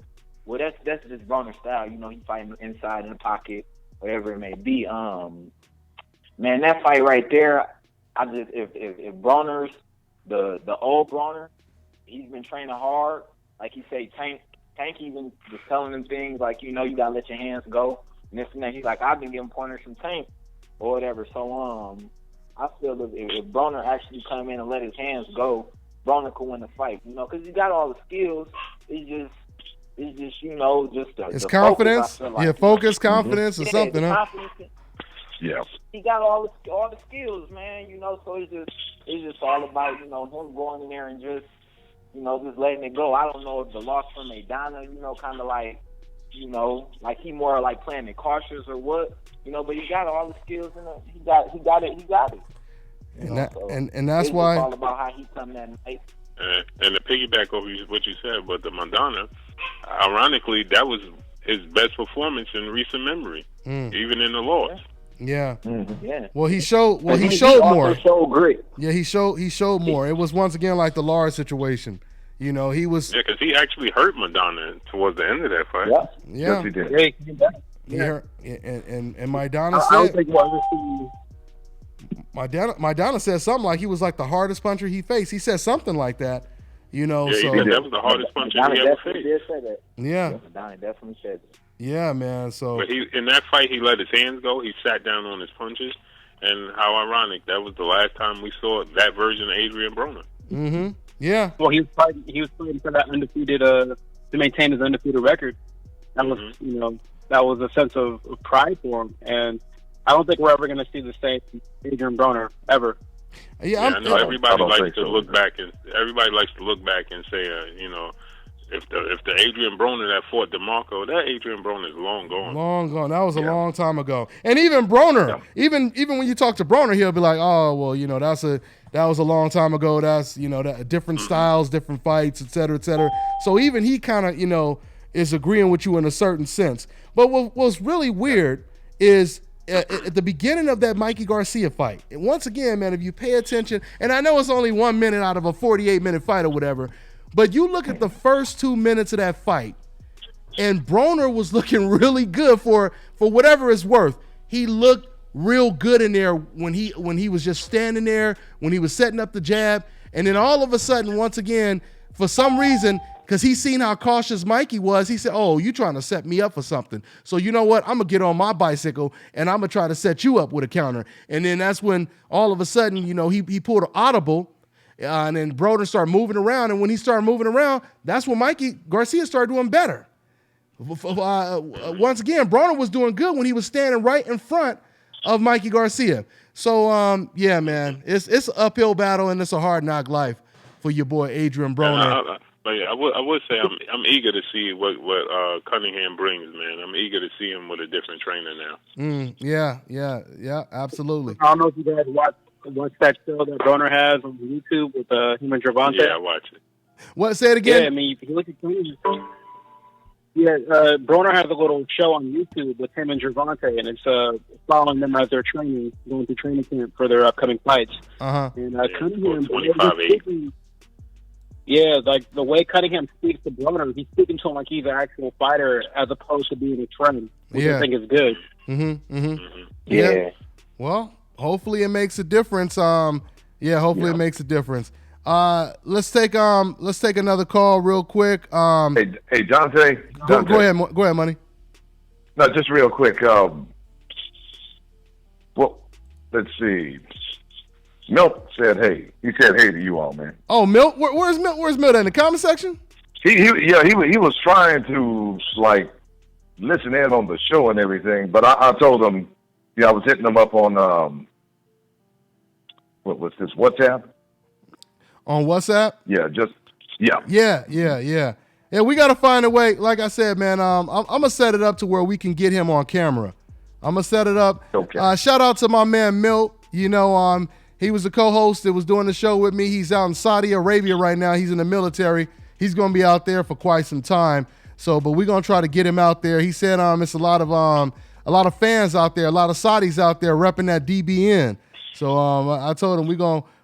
well, that's just Broner style, he fighting inside in the pocket, whatever it may be. Man, that fight right there, if Broner's the old Broner, he's been training hard, like he say, Tank even just telling him things like, you gotta let your hands go, and this and that. He's like, I've been getting pointers from Tank or whatever. So I feel that if Broner actually come in and let his hands go, Broner could win the fight, because he got all the skills. It's just his confidence, focus, confidence, or something, huh? Yeah. He got all the skills, man. So it's just all about him going in there and just letting it go. I don't know if the loss from Maidana, kind of like he more like playing it cautious or what, but he got all the skills in it. He got it. And that's why it's all about how he come that night. And to piggyback over what you said, but the Maidana, ironically, that was his best performance in recent memory, even in the loss. Yeah. Mm-hmm. Yeah. Well, he showed more. Showed grit. Yeah, he showed more. It was once again like the Lara situation. You know, he was. Yeah, because he actually hurt Madonna towards the end of that fight. Yeah. Yeah. Yes, he did. Yeah, he came back. He hurt, and Maidana I don't said. think we'll ever see. Maidana said something like he was like the hardest puncher he faced. He said something like that. You know, Yeah, so he said that was the hardest puncher Madonna he ever definitely faced. did say that. yeah, Madonna definitely said that. yeah, man. So But in that fight, he let his hands go. He sat down on his punches. And how ironic, that was the last time we saw that version of Adrian Broner. yeah, Well, he was fighting for that undefeated to maintain his undefeated record. That was that was a sense of pride for him, and I don't think we're ever going to see the same Adrian Broner ever. yeah. I know everybody likes think to so. look back and say, if the Adrian Broner that fought DeMarco, that Adrian Broner is long gone. Long gone. That was a long time ago. And even Broner, even when you talk to Broner, he'll be like, "Oh, well, that was a long time ago. That's that different styles, different fights, et cetera, et cetera." So even he kind of is agreeing with you in a certain sense. But what's really weird is at the beginning of that Mikey Garcia fight. And once again, man, if you pay attention, and I know it's only 1 minute out of a 48-minute fight or whatever, but you look at the first 2 minutes of that fight, and Broner was looking really good for whatever it's worth. He looked real good in there when he was just standing there, when he was setting up the jab, and then all of a sudden, once again, for some reason, because he seen how cautious Mikey was, he said, "Oh, you trying to set me up for something. So you know what? I'm going to get on my bicycle, and I'm going to try to set you up with a counter." And then that's when all of a sudden, he pulled an audible, and then Broner started moving around. And when he started moving around, that's when Mikey Garcia started doing better. Once again, Broner was doing good when he was standing right in front of Mikey Garcia. So, yeah, man, it's an uphill battle, and it's a hard knock life for your boy Adrian Broner. But yeah, I would say I'm eager to see what Cunningham brings, man. I'm eager to see him with a different trainer now. Yeah, absolutely. I don't know if you guys watch that show that Broner has on YouTube with him and Gervonta. Yeah, I watch it. What? Say it again. Yeah, I mean, if you look at Cunningham. Yeah, Broner has a little show on YouTube with him and Gervonta, and it's following them as they're training, going through training camp for their upcoming fights. And Cunningham, 25-8. yeah, like the way Cunningham speaks to Broner, he's speaking to him like he's an actual fighter as opposed to being a trainer, which I think is good. Yeah. Well, hopefully it makes a difference. Hopefully it makes a difference. Let's take another call real quick. Hey, Jonte. Go ahead, Money. No, just real quick. Well, let's see. Milt said, "Hey." He said, "Hey" to you all, man. Oh, Milt. Where's Milt? Where's Milt in the comment section? He was trying to like listen in on the show and everything, but I told him, I was hitting him up on what was this, WhatsApp? On WhatsApp? Yeah. Yeah, we got to find a way. Like I said, man, I'm going to set it up to where we can get him on camera. I'm going to set it up. Okay. Shout out to my man, Milt. He was a co-host that was doing the show with me. He's out in Saudi Arabia right now. He's in the military. He's going to be out there for quite some time. So, but we're going to try to get him out there. He said it's a lot of fans out there, a lot of Saudis out there repping that DBN. So I told him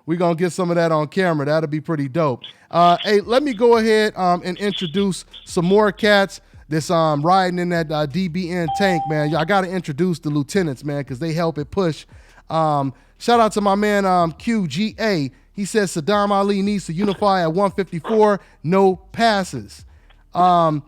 we're going to get some of that on camera. That'll be pretty dope. Hey, let me go ahead and introduce some more cats that's riding in that DBN tank, man. I got to introduce the lieutenants, man, because they help it push. Shout out to my man QGA. He says Saddam Ali needs to unify at 154, no passes. Shout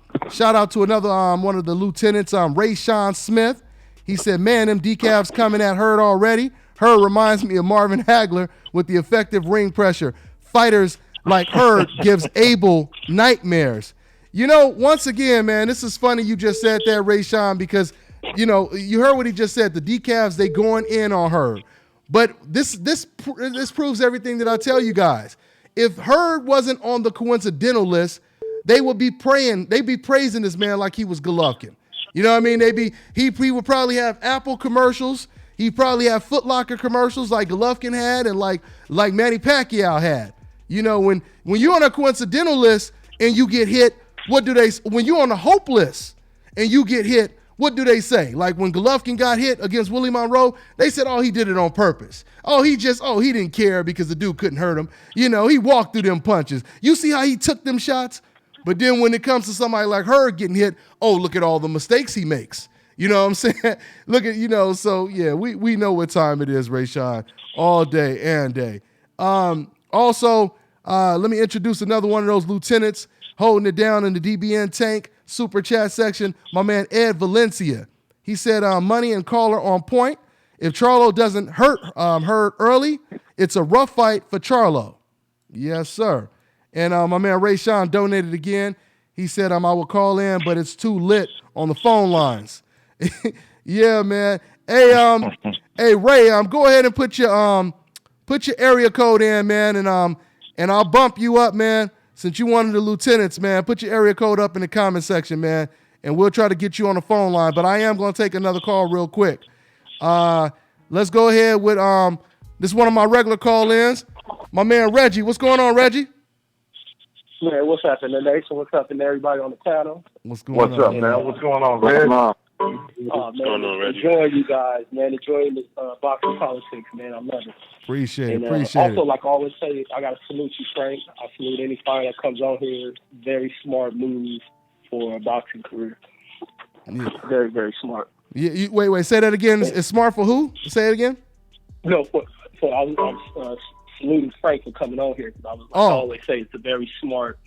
out to another one of the lieutenants, Ray Sean Smith. He said, man, them decafs coming at Hurd already. Hurd reminds me of Marvin Hagler with the effective ring pressure. Fighters like Hurd gives Abel nightmares. Once again, man, this is funny you just said that, Ray Sean, because, you heard what he just said. The decafs, they going in on Hurd. But this proves everything that I tell you guys. If Hurd wasn't on the coincidental list, they would be praying. They'd be praising this man like he was Golovkin. You know what I mean? He would probably have Apple commercials. He probably have Foot Locker commercials like Golovkin had and like Manny Pacquiao had. When you're on a coincidental list and you get hit, when you're on a hope list and you get hit, what do they say? Like when Golovkin got hit against Willie Monroe, they said, oh, he did it on purpose. Oh, he didn't care because the dude couldn't hurt him. You know, he walked through them punches. You see how he took them shots? But then when it comes to somebody like Hurd getting hit, oh, look at all the mistakes he makes. You know what I'm saying? Look at, so yeah, we know what time it is, Rayshawn, all day and day. Also, let me introduce another one of those lieutenants holding it down in the DBN tank super chat section, my man Ed Valencia. He said, money and caller on point. If Charlo doesn't hurt early, it's a rough fight for Charlo. Yes, sir. And my man Rayshawn donated again. He said, I will call in, but it's too lit on the phone lines. Yeah, man. Hey, Ray, go ahead and put your area code in, man, and I'll bump you up, man. Since you one of the lieutenants, man, put your area code up in the comment section, man, and we'll try to get you on the phone line. But I am going to take another call real quick. Let's go ahead with this is one of my regular call-ins. My man Reggie. What's going on, Reggie? Man, what's happening, Nation? What's happening, everybody on the panel? What's going on? What's up, man? What's going on, Reg? Man, enjoying you guys, man. Enjoying this boxing politics, man. I love it. Appreciate it. Also, like I always say, I got to salute you, Frank. I salute any fighter that comes on here. Very smart move for a boxing career. Yeah. Very, very smart. Yeah, wait. Say that again. It's smart for who? Say it again. No, I was saluting Frank for coming on here because I always say it's a very smart.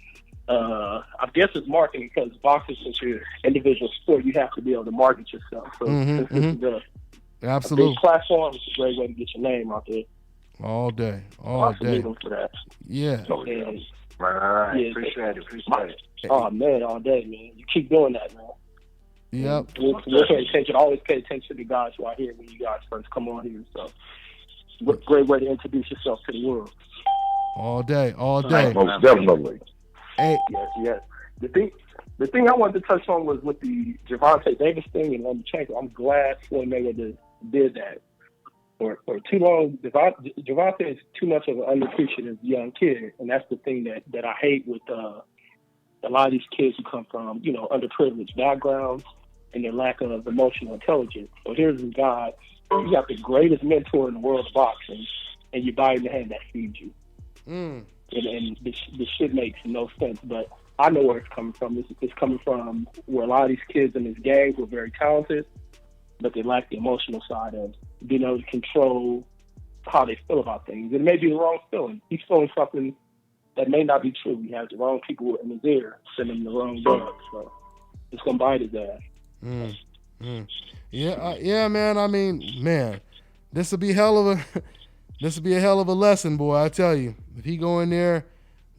I guess it's marketing because boxing, since you're an individual sport, you have to be able to market yourself. So this is a big platform. It's a great way to get your name out there. All day. I salute them for that. Yeah. Right. Yeah, appreciate it. Oh man, all day, man. You keep doing that, man. Yep. We'll pay attention. Always pay attention to guys who are here when you guys first come on here. So, great way to introduce yourself to the world. All day. Most definitely. Hey. Yes. The thing I wanted to touch on was with the Gervonta Davis thing and Lomachenko. I'm glad Floyd Mayweather did that. For too long, Gervonta is too much of an unappreciative young kid, and that's the thing that I hate with a lot of these kids who come from underprivileged backgrounds and their lack of emotional intelligence. So here's this guy, you got the greatest mentor in the world of boxing, and you buy him the hand that feeds you. And this shit makes no sense, but I know where it's coming from. It's coming from where a lot of these kids in this gang were very talented, but they lack the emotional side of being able to control how they feel about things. It may be the wrong feeling. He's feeling something that may not be true. He has the wrong people in his ear, sending him the wrong drugs. So it's going to bite his ass. Yeah, man. I mean, man, this will be a hell of a lesson, boy. I tell you, if he go in there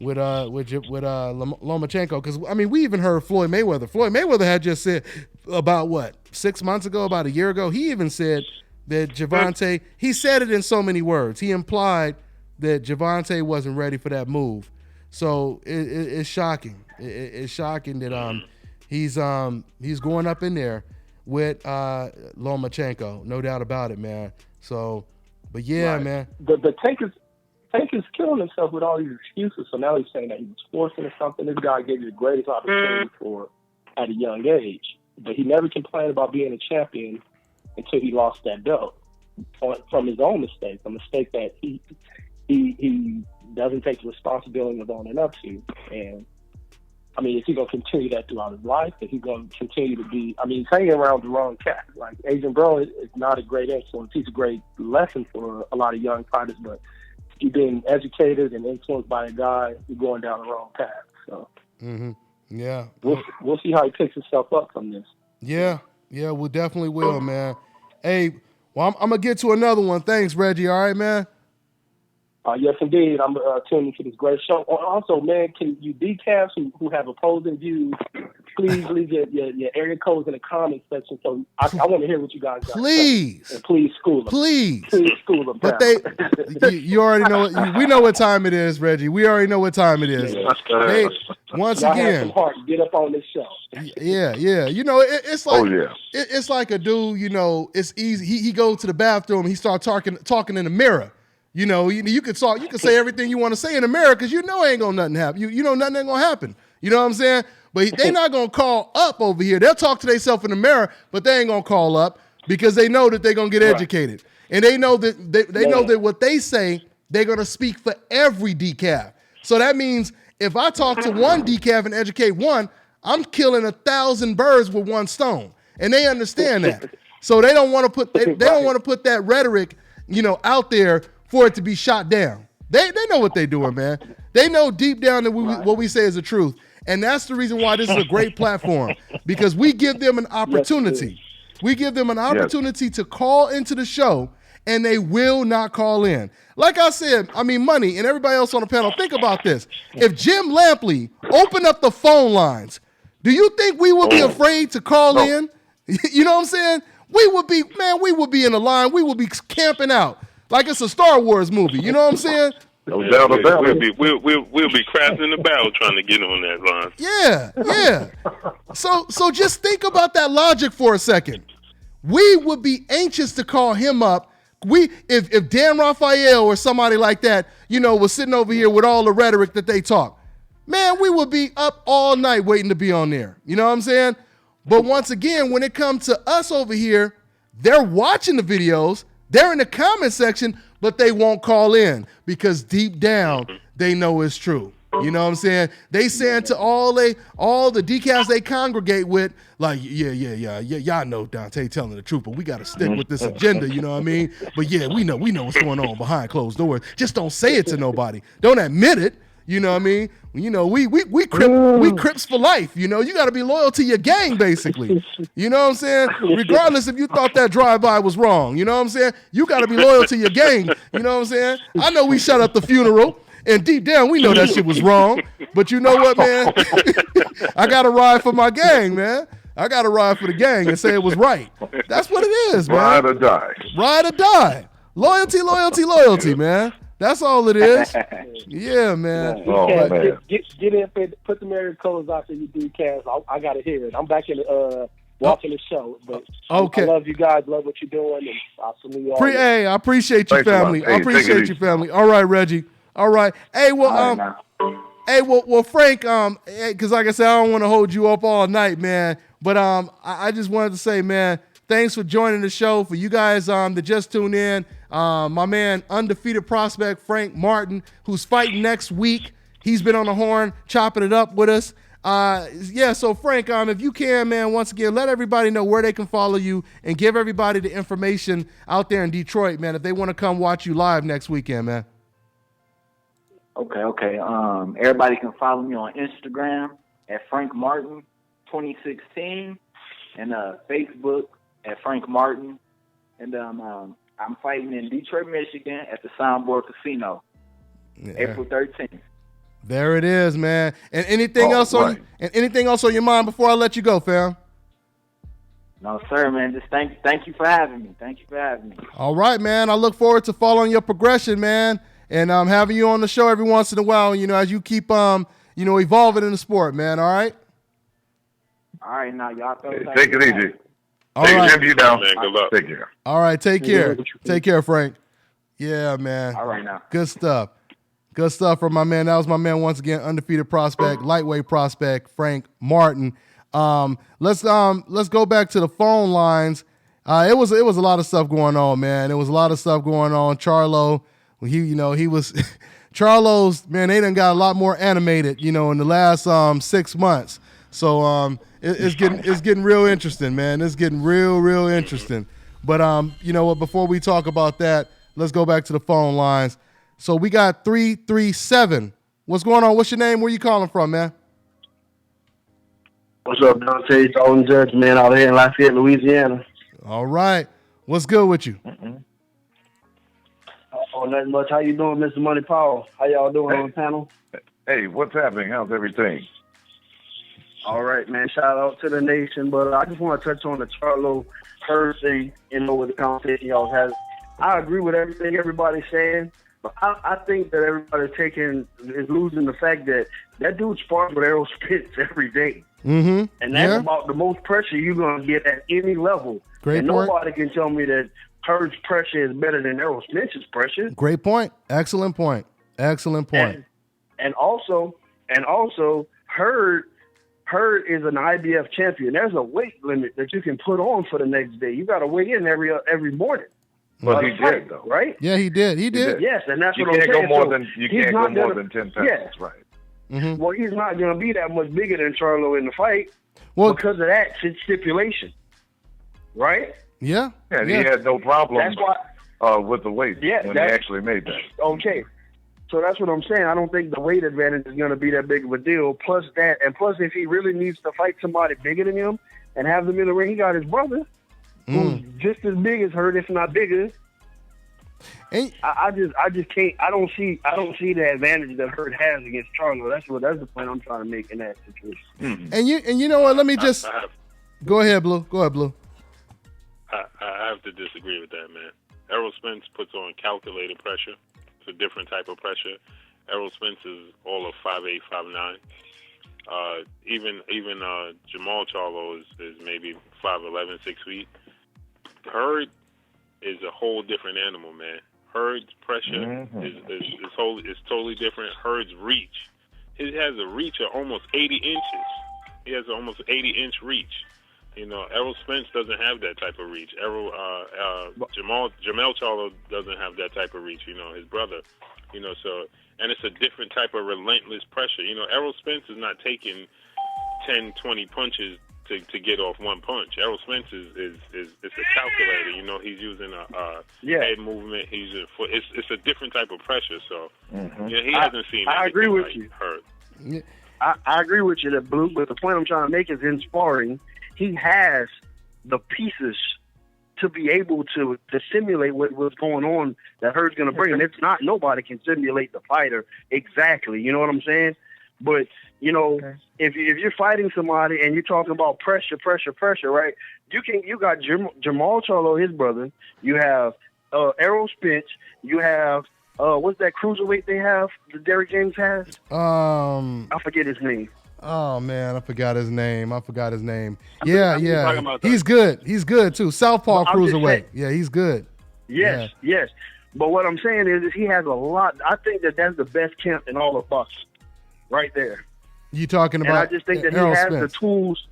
with Lomachenko, because I mean, we even heard Floyd Mayweather. Floyd Mayweather had just said about 6 months ago, about a year ago, he even said that Gervonta. He said it in so many words. He implied that Gervonta wasn't ready for that move. So it's shocking. It's shocking that he's going up in there with Lomachenko, no doubt about it, man. So, but yeah, right. Man. The Tank is killing himself with all these excuses. So now he's saying that he was forcing or something. This guy gave you the greatest opportunity at a young age, but he never complained about being a champion until he lost that belt from his own mistake, a mistake that he doesn't take the responsibility of owning up to. And I mean, is he going to continue that throughout his life? Is he going to continue to be, I mean, he's hanging around the wrong cat. Like, Adrian Brown is not a great influence. He's a great lesson for a lot of young fighters, but you're being educated and influenced by a guy, you're going down the wrong path. So, yeah. We'll see how he picks himself up from this. Yeah, we definitely will, man. Hey, well, I'm going to get to another one. Thanks, Reggie. All right, man? Yes, indeed. I'm tuning to this great show. Also, man, can you decaf who have opposing views, please leave your area codes in the comment section. So I want to hear what you guys got. Please. And please school them. Please school them. But you already know. We know what time it is, Reggie. We already know what time it is. Hey, once y'all again, have some heart. Get up on this show. Yeah. You know, it's like it's like a dude. You know, it's easy. He goes to the bathroom. And he starts talking in the mirror. You know, you can say everything you want to say in the mirror because you know ain't gonna nothing happen. You know nothing ain't gonna happen. You know what I'm saying? But they not going to call up over here. They'll talk to themselves in the mirror, but they ain't going to call up because they know that they're going to get educated. And they know that they know that what they say, they're going to speak for every decaf. So that means if I talk to one decaf and educate one, I'm killing 1,000 birds with one stone. And they understand that. So they don't want to put they don't want to put that rhetoric, out there for it to be shot down. They know what they're doing, man. They know deep down that what we say is the truth. And that's the reason why this is a great platform, because we give them an opportunity. We give them an opportunity to call into the show, and they will not call in. Like I said, Money and everybody else on the panel, think about this. If Jim Lampley opened up the phone lines, do you think we would be afraid to call in? You know what I'm saying? We would be in the line. We would be camping out like it's a Star Wars movie. You know what I'm saying? No doubt about it. We'll be crashing in the barrel trying to get on that line. Yeah. So just think about that logic for a second. We would be anxious to call him up. If Dan Raphael or somebody like that, was sitting over here with all the rhetoric that they talk, man, we would be up all night waiting to be on there. You know what I'm saying? But once again, when it comes to us over here, they're watching the videos, they're in the comment section, but they won't call in because deep down they know it's true. You know what I'm saying? They saying to all the decals they congregate with, like, yeah, y'all know Dante telling the truth, but we got to stick with this agenda, you know what I mean? But yeah, we know what's going on behind closed doors. Just don't say it to nobody. Don't admit it. You know what I mean? We Crips for life. You got to be loyal to your gang, basically. You know what I'm saying? Regardless if you thought that drive-by was wrong. You know what I'm saying? You got to be loyal to your gang. You know what I'm saying? I know we shut up the funeral, and deep down we know that shit was wrong. But you know what, man? I got to ride for my gang, man. I got to ride for the gang and say it was right. That's what it is, man. Ride or die. Ride or die. Loyalty, man. That's all it is. Yeah, man. Oh, man. Get in and put the Mary codes after you do cast. I got to hear it. I'm back in watching the show. But okay. I love you guys. Love what you're doing. And I'll salute you all. Hey, I appreciate you, family. I appreciate you, family. All right, Reggie. All right. Hey, well, Frank, because like I said, I don't want to hold you up all night, man. But I just wanted to say, man, thanks for joining the show. For you guys that just tuned in, my man, undefeated prospect Frank Martin, who's fighting next week. He's been on the horn, chopping it up with us. So Frank, if you can, man, once again, let everybody know where they can follow you and give everybody the information out there in Detroit, man, if they want to come watch you live next weekend, man. Okay. Everybody can follow me on Instagram at Frank Martin 2016 and Facebook at Frank Martin. And I'm fighting in Detroit, Michigan at the Soundboard Casino, April 13th. There it is, man. And anything else on your mind before I let you go, fam? No, sir, man. Just thank you for having me. All right, man. I look forward to following your progression, man, and having you on the show every once in a while. As you keep evolving in the sport, man. All right. All right, now y'all take it easy. All right. You down. Good luck. Take care. All right, take care. Take care, Frank. Yeah, man. All right now. Good stuff. Good stuff from my man. That was my man once again, undefeated prospect, lightweight prospect, Frank Martin. Let's go back to the phone lines. It was a lot of stuff going on, man. It was a lot of stuff going on. Charlo, he was Charlo's, man, they done got a lot more animated, in the last 6 months. So it's getting real interesting, man. It's getting real interesting. But you know what? Before we talk about that, let's go back to the phone lines. So we got 337. What's going on? What's your name? Where you calling from, man? What's up, Dante? It's Owen Judge, man, out here in Lafayette, Louisiana. All right. What's good with you? Oh, nothing much. How you doing, Mr. Money Powell? How y'all doing on the panel? Hey, what's happening? How's everything? All right, man. Shout out to the nation. But I just want to touch on the Charlo Hurd thing, with the conversation y'all have. I agree with everything everybody's saying, but I think that everybody is losing the fact that dude spars with Errol Spence every day. Mm-hmm. And that's about the most pressure you're going to get at any level. Great and point. Nobody can tell me that Hurd's pressure is better than Errol Spence's pressure. Great point. Excellent point. And also, Hurd is an IBF champion. There's a weight limit that you can put on for the next day. You got to weigh in every morning. But he did, though. Right? Yeah, he did. He did. Yes, and that's You what I'm can't saying. go more So than he's not gonna- 10 pounds. Yeah. Right. Mm-hmm. Well, he's not going to be that much bigger than Charlo in the fight Well, because of that stipulation. Right? yeah. And yeah. he had no problem That's why. with the weight Yeah, when he actually made that. Okay. So that's what I'm saying. I don't think the weight advantage is going to be that big of a deal. Plus if he really needs to fight somebody bigger than him and have them in the ring, he got his brother, who's just as big as Hurd, if not bigger. And, I just can't. I don't see the advantage that Hurd has against Charlo. That's the point I'm trying to make in that situation. Mm-hmm. and you know what? Let me just go ahead, Blue. Go ahead, Blue. I have to disagree with that, man. Errol Spence puts on calculated pressure. It's a different type of pressure. Errol Spence is all of 5'8", 5'9". Even Jermell Charlo is maybe 5'11", 6 feet. Hurd is a whole different animal, man. Hurd's pressure is totally different. Hurd's reach. He has a reach of almost 80 inches. He has almost 80-inch reach. You know, Errol Spence doesn't have that type of reach. Jermell Charlo doesn't have that type of reach. You know, his brother. You know, so and it's a different type of relentless pressure. You know, Errol Spence is not taking 10, 20 punches to get off one punch. Errol Spence is a calculator. You know, he's using a head movement. He's using foot. It's a different type of pressure. So he hasn't seen. I agree with you. Hurt. Yeah. I agree with you, that Blue. But the point I'm trying to make is in sparring, he has the pieces to be able to simulate what's going on that Hurd's going to bring. And it's not nobody can simulate the fighter exactly. You know what I'm saying? But you know, if you're fighting somebody and you're talking about pressure, right? You got Jermell Charlo, his brother. You have Errol Spence. You have what's that cruiserweight they have that Derrick James has? I forget his name. Oh man, I forgot his name. Yeah. He's good. He's good too. Southpaw cruiserweight. Yeah, he's good. Yes. But what I'm saying is he has a lot. I think that's the best camp in all of boxing, right there. You talking about? And I just think that Errol he has Spence. the tools.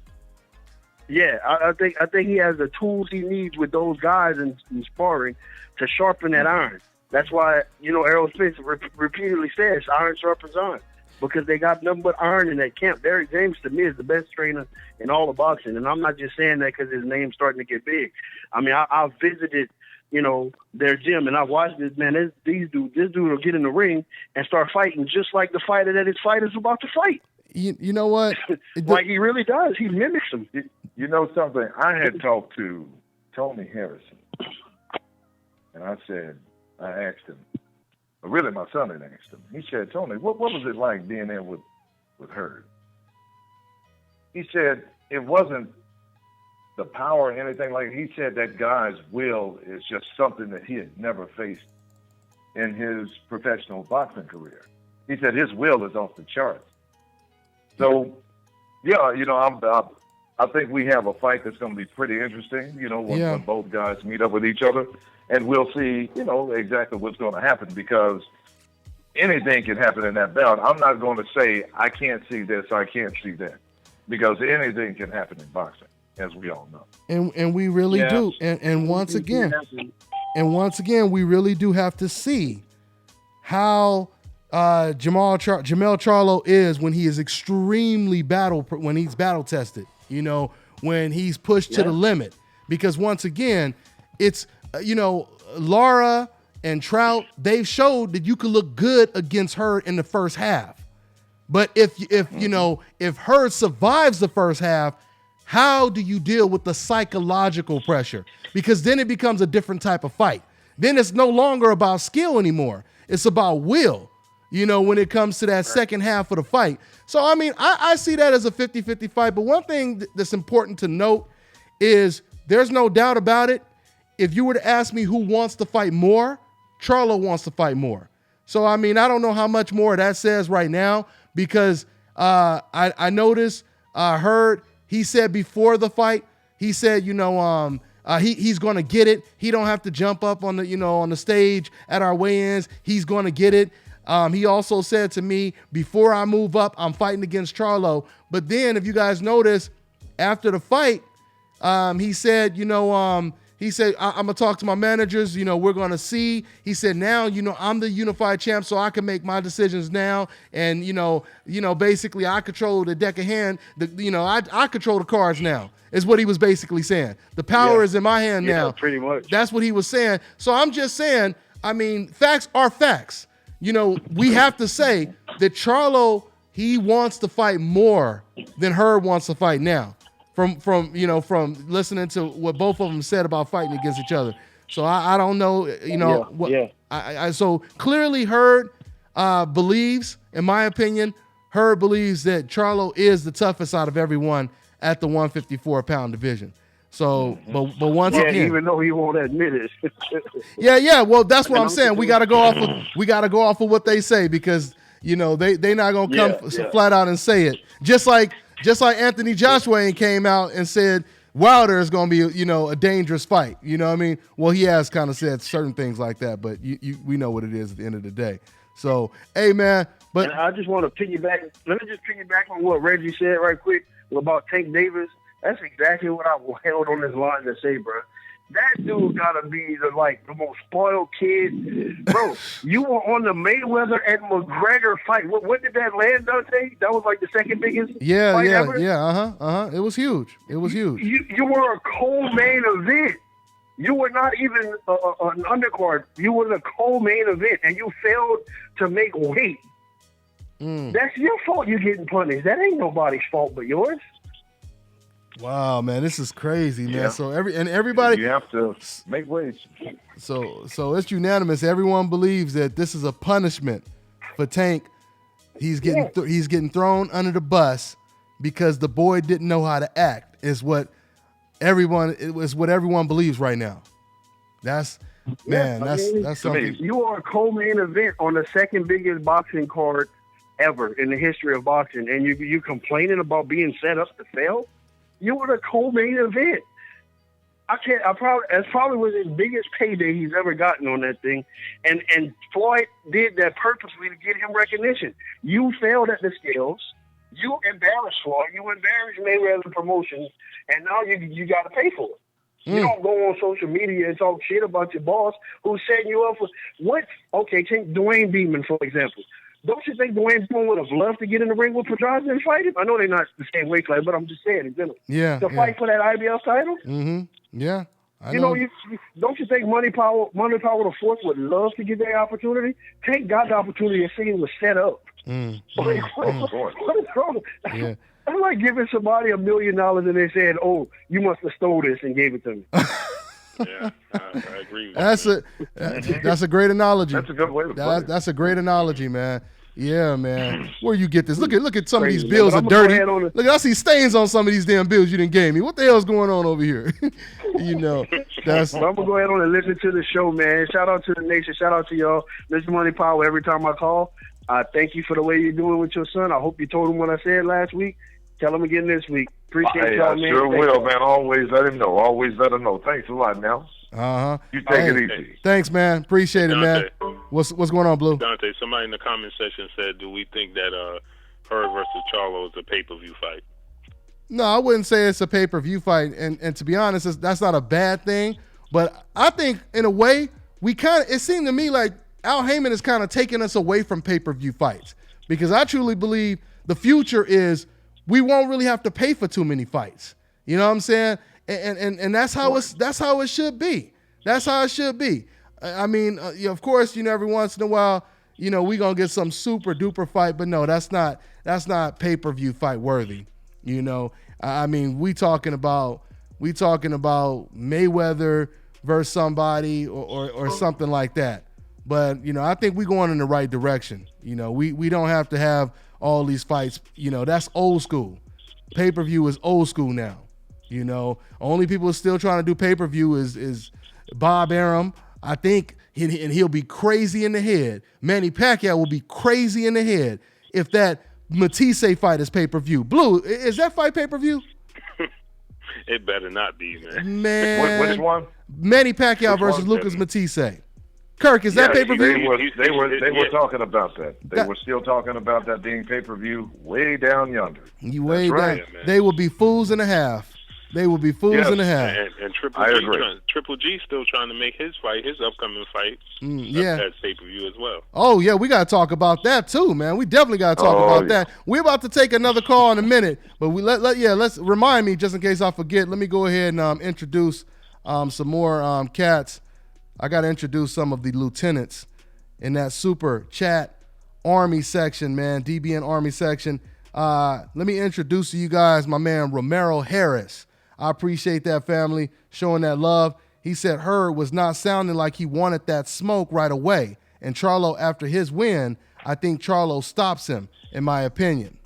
Yeah, I think he has the tools he needs with those guys in sparring to sharpen that iron. That's why, you know, Errol Spence repeatedly says iron sharpens iron, because they got nothing but iron in that camp. Derrick James, to me, is the best trainer in all of boxing. And I'm not just saying that because his name's starting to get big. I mean, I've visited, you know, their gym, and I've watched this, man. This dude will get in the ring and start fighting just like the fighter that his fighter's about to fight. You know what? Like he really does. He mimics him. You know something? I had talked to Tony Harrison, and I asked him, really my son had asked him, he said, Tony, what was it like being there with Hurd? He said it wasn't the power or anything like it. He said that guy's will is just something that he had never faced in his professional boxing career. He said his will is off the charts. So, yeah, you know, I think we have a fight that's going to be pretty interesting, you know, when both guys meet up with each other. And we'll see, you know, exactly what's going to happen, because anything can happen in that bout. I'm not going to say I can't see this, I can't see that, because anything can happen in boxing, as we all know. And we really do. And once again, we really do have to see how Jermell Charlo is when he is extremely when he's battle tested, you know, when he's pushed to the limit. Because once again, it's, you know, Lara and Trout, they've showed that you can look good against Hurd in the first half. But if Hurd survives the first half, how do you deal with the psychological pressure? Because then it becomes a different type of fight. Then it's no longer about skill anymore. It's about will, you know, when it comes to that second half of the fight. So, I mean, I see that as a 50-50 fight. But one thing that's important to note is there's no doubt about it. If you were to ask me who wants to fight more, Charlo wants to fight more. So, I mean, I don't know how much more that says right now, because I noticed Hurd, he said before the fight, he said, you know, he's going to get it. He don't have to jump up on the, you know, on the stage at our weigh-ins. He's going to get it. He also said to me, before I move up, I'm fighting against Charlo. But then, if you guys notice, after the fight, he said, I'm going to talk to my managers. We're going to see. He said, now, I'm the unified champ, so I can make my decisions now. And, basically, I control the deck of hand. I control the cards now, is what he was basically saying. The power is in my hand now. Pretty much. That's what he was saying. So I'm just saying, facts are facts. We have to say that Charlo, he wants to fight more than Hurd wants to fight now. From listening to what both of them said about fighting against each other. So I don't know, so clearly Hurd believes, in my opinion, Hurd believes that Charlo is the toughest out of everyone at the 154-pound division. So, but once again, even though he won't admit it. yeah. Well, that's what I'm saying. We got to go off of what they say, because they not gonna come flat out and say it. Just like Anthony Joshua came out and said Wilder is going to be, a dangerous fight. You know what I mean? Well, he has kind of said certain things like that, but we know what it is at the end of the day. So, hey, man. But and I just want to piggyback. Let me just piggyback on what Reggie said right quick about Tank Davis. That's exactly what I held on this line to say, bro. That dude gotta be the most spoiled kid, bro. You were on the Mayweather and McGregor fight. What did that land, Dante? That was the second biggest fight ever? It was huge. You were a co-main event. You were not even an undercard. You were the co-main event, and you failed to make weight. That's your fault. You're getting punished. That ain't nobody's fault but yours. Wow, man, this is crazy, man. Yeah. So everybody, you have to make ways. So it's unanimous. Everyone believes that this is a punishment for Tank. He's getting thrown under the bus because the boy didn't know how to act. Is what everyone believes right now. That's something. You are a co-main event on the second biggest boxing card ever in the history of boxing, and you complaining about being set up to fail. You were the co-main event. That's probably was his biggest payday he's ever gotten on that thing. And Floyd did that purposely to get him recognition. You failed at the scales. You embarrassed Floyd. You embarrassed Mayweather Promotions, and now you got to pay for it. You don't go on social media and talk shit about your boss who's setting you up for what? Okay, take Dwayne Beeman, for example. Don't you think Dwayne Beeman would have loved to get in the ring with Pedraza and fight him? I know they're not the same weight class, but I'm just saying in general. Yeah. To fight for that IBF title? Mm-hmm. Yeah. I know. Don't you think Money Power the Fourth would love to get that opportunity? Tank got the opportunity and see it was set up. What is wrong? Yeah. That's like giving somebody $1 million and they said, "Oh, you must have stole this and gave it to me." Yeah, I agree with that's a great analogy. That's a good way to put it. That's a great analogy, man. Yeah, man. Where you get this? Look at some of these bills are dirty. Look, I see stains on some of these damn bills you didn't give me. What the hell's going on over here? That's. So I'm gonna go ahead on and listen to the show, man. Shout out to the nation. Shout out to y'all. Mr. Money Power. Every time I call, thank you for the way you're doing with your son. I hope you told him what I said last week. Tell him again this week. Appreciate y'all, man. I sure will, man. Always let him know. Always let him know. Thanks a lot, now. You take it easy. Thanks, man. Appreciate it, man. What's going on, Blue? Dante, somebody in the comment section said, do we think that Hurd versus Charlo is a pay-per-view fight? No, I wouldn't say it's a pay-per-view fight. And to be honest, that's not a bad thing. But I think, in a way, it seemed to me like Al Heyman is kind of taking us away from pay-per-view fights. Because I truly believe the future is we won't really have to pay for too many fights. You know what I'm saying? And that's how it should be. That's how it should be. I mean, of course, every once in a while, we gonna get some super duper fight, but no, that's not pay-per-view fight worthy. I mean, we talking about Mayweather versus somebody or something like that. But I think we're going in the right direction. We don't have to have all these fights. That's old school. Pay-per-view is old school now. Only people still trying to do pay-per-view is Bob Arum. I think and he'll be crazy in the head. Manny Pacquiao will be crazy in the head if that Matisse fight is pay-per-view. Blue, is that fight pay-per-view? It better not be, man. Man. Which one? Manny Pacquiao versus Lucas Matisse. Kirk, is that Yes, pay-per-view? They were talking about that. They were still talking about that being pay-per-view way down yonder. You way That's down. right. Yeah, They will be fools and a half. They will be fools Yes. and a half. And I agree. Triple G still trying to make his upcoming fight. Yeah. That's pay-per-view as well. Oh, yeah, we got to talk about that too, man. We definitely got to talk about that. We're about to take another call in a minute, but let's remind me, just in case I forget, let me go ahead and introduce some more cats. I got to introduce some of the lieutenants in that super chat Army section, man, DBN Army section. Let me introduce to you guys my man Romero Harris. I appreciate that, family, showing that love. He said Hurd was not sounding like he wanted that smoke right away. And Charlo, after his win, I think Charlo stops him, in my opinion.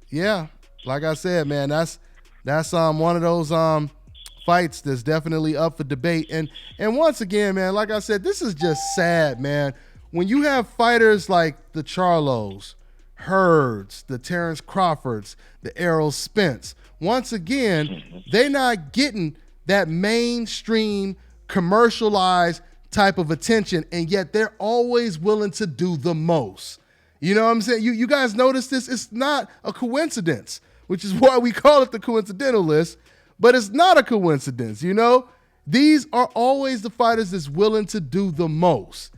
Yeah, like I said, man, that's one of those fights that's definitely up for debate. And once again, man, like I said, this is just sad, man. When you have fighters like the Charlos, Hurds, the Terrence Crawfords, the Errol Spence, once again, they're not getting that mainstream commercialized type of attention, and yet they're always willing to do the most. You know what I'm saying? You guys notice this? It's not a coincidence, which is why we call it the coincidental list, but it's not a coincidence, you know? These are always the fighters that's willing to do the most,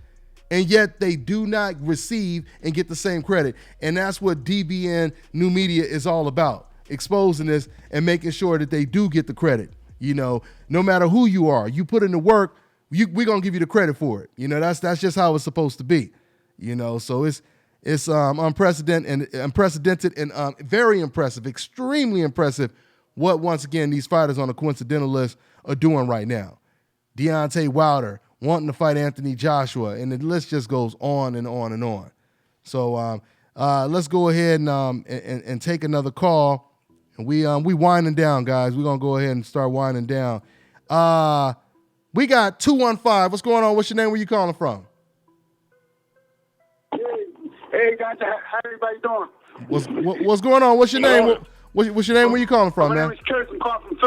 and yet they do not receive and get the same credit. And that's what DBN New Media is all about, exposing this and making sure that they do get the credit. You know, no matter who you are, you put in the work, we're going to give you the credit for it. You know, that's just how it's supposed to be. You know, so it's unprecedented and very impressive, extremely impressive what, once again, these fighters on the coincidental list are doing right now. Deontay Wilder wanting to fight Anthony Joshua, and the list just goes on and on and on. So let's go ahead and take another call. And we winding down, guys. We're going to go ahead and start winding down. We got 215. What's going on? What's your name? Where you calling from? Hey guys, how everybody doing? What's going on? What's your name? What's your name? Where you calling from, man? My name is Curtis. I'm calling from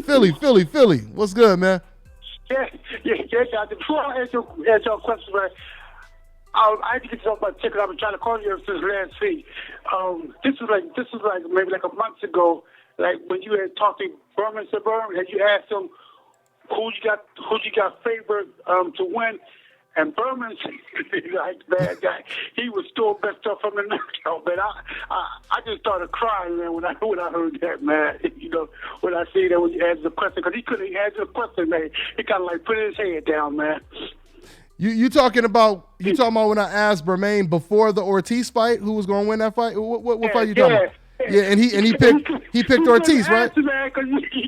Philly. Philly. What's good, man? Yeah, guys. Before I answer your question, right, I had to get something about ticket. I've been trying to call you since last week. This was like maybe like a month ago, like when you had talked to Berman Suburban, and you asked him who you got favored to win. And Berman, like bad guy, he was still messed up from the knockout, man. I just started crying, man, when I heard that, man. You know, when I see that when you answer the question, because he couldn't answer the question, man. He kind of like put his head down, man. You talking about when I asked Bermain before the Ortiz fight who was going to win that fight? What fight you talking about? Yeah, and he picked Ortiz, right? Man, cause he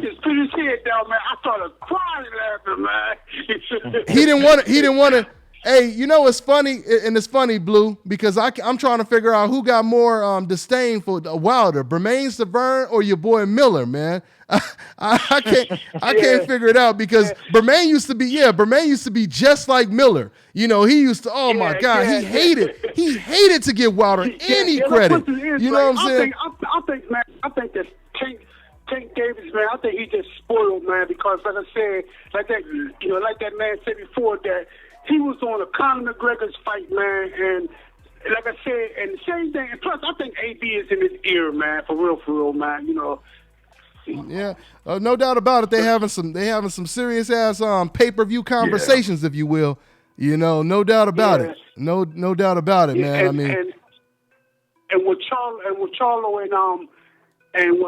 just put his head down, man. I started crying laughing, man. He didn't want to. Hey, you know it's funny, and it's funny, Blue, because I'm trying to figure out who got more disdain for Wilder, Bermain Severn or your boy Miller, man. I can't figure it out because Bermain used to be just like Miller. You know, he used to. Oh my God, he hated to give Wilder any credit. You know what I'm saying? I think that Tank Davis, man, I think he just spoiled, man, because like I said, like that man said before that he was on a Conor McGregor's fight, man, and like I said, and the same thing. And plus, I think AB is in his ear, man, for real, man. You know. Yeah, no doubt about it. They having some serious ass pay-per-view conversations, if you will. You know, no doubt about it. No doubt about it, man. I mean, and with Charlo and with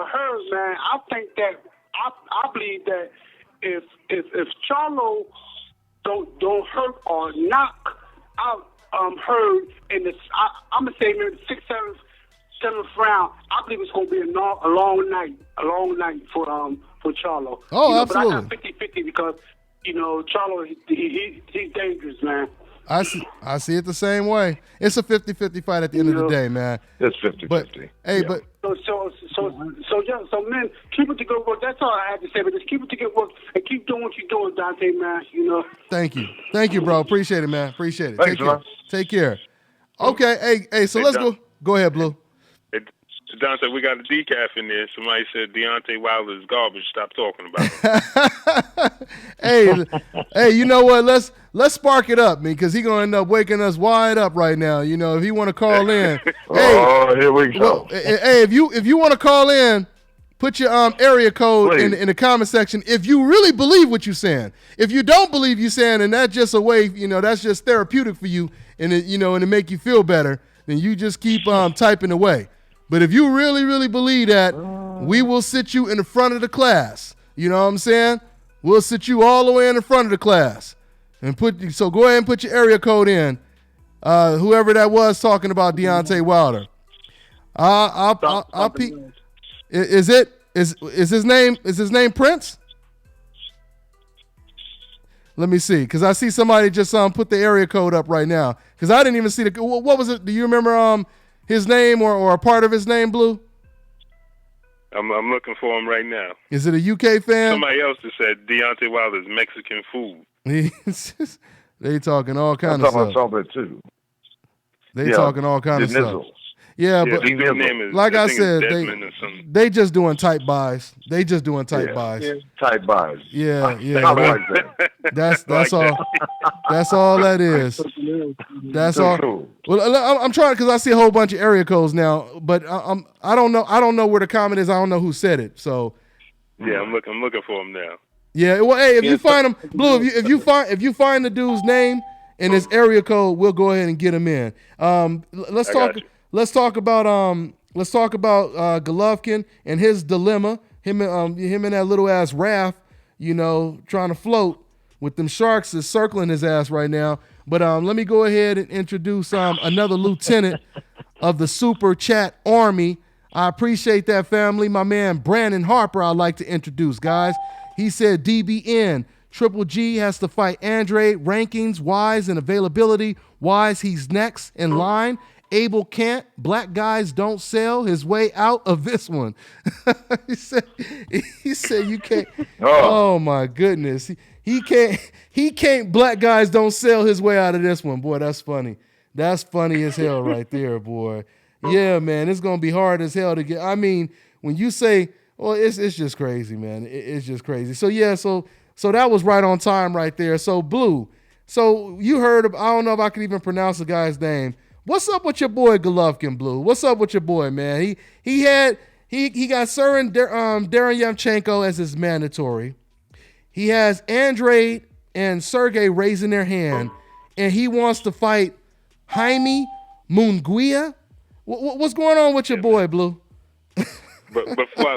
Hurd, man, I think that I believe that if Charlo don't hurt or knock out Hurd in this, I'm gonna say maybe the 6th, 7th round, I believe it's gonna be a long night for Charlo. Oh, absolutely. But I got 50-50 because Charlo he's dangerous, man. I see it the same way. It's a 50-50 fight at the end of the day, man. It's 50-50. But hey, yeah. So men, keep it to good work. That's all I have to say. But just keep it to good work and keep doing what you're doing, Dante, man. You know. Thank you, bro. Appreciate it, man. Appreciate it. Thanks, Take care. Okay, hey. So let's go. Go ahead, Blue. Dante, we got a decaf in there. Somebody said Deontay Wilder is garbage. Stop talking about him. Hey, you know what? Let's spark it up, man, because he's gonna end up waking us wide up right now. You know, if he want to call in. Here we go. Well, hey, if you want to call in, put your area code in the comment section. If you really believe what you're saying, if you don't believe you're saying, and that's just a way, you know, that's just therapeutic for you, and it, you know, and to make you feel better, then you just keep typing away. But if you really, really believe that, we will sit you in the front of the class. You know what I'm saying? We'll sit you all the way in the front of the class. So go ahead and put your area code in. Whoever that was talking about Deontay Wilder. I'll peek. Is his name Prince? Let me see, because I see somebody just put the area code up right now. Because I didn't even see what was it? Do you remember his name or a part of his name, Blue? I'm looking for him right now. Is it a UK fan? Somebody else that said Deontay Wilder's Mexican food. They talking all kind of stuff. I'm talking about too. They talking all kind of stuff. Yeah, but his name is, like I said, they just doing tight buys. They just doing tight buys. Yeah. Tight buys. Yeah. I like that. That's all. That's all that is. That's all. Cool. Well, I'm trying because I see a whole bunch of area codes now, but I don't know. I don't know where the comment is. I don't know who said it. So. Yeah, I'm looking for him now. Yeah. Well, hey, if you find him, Blue, if you find the dude's name and his area code, we'll go ahead and get him in. Let's talk. Let's talk about Golovkin and his dilemma. Him in that little ass raft, you know, trying to float with them sharks is circling his ass right now. But let me go ahead and introduce another lieutenant of the Super Chat Army. I appreciate that, family. My man Brandon Harper, I'd like to introduce, guys. He said DBN Triple G has to fight Andre. Rankings, Wise, and availability. Wise, he's next in line. Abel can't. Black guys don't sell his way out of this one. he said you can't. Oh my goodness. He can't. Black guys don't sell his way out of this one. Boy, that's funny. That's funny as hell right there, boy. Yeah, man, it's gonna be hard as hell to get. I mean, when you say, well, it's just crazy, man. It's just crazy. So yeah, so that was right on time right there. So Blue. So you heard of, I don't know if I can even pronounce the guy's name. What's up with your boy Golovkin, Blue? What's up with your boy, man? He got Darren Lomachenko as his mandatory. He has Andre and Sergey raising their hand, and he wants to fight Jaime Munguia. What's going on with your boy, Blue? But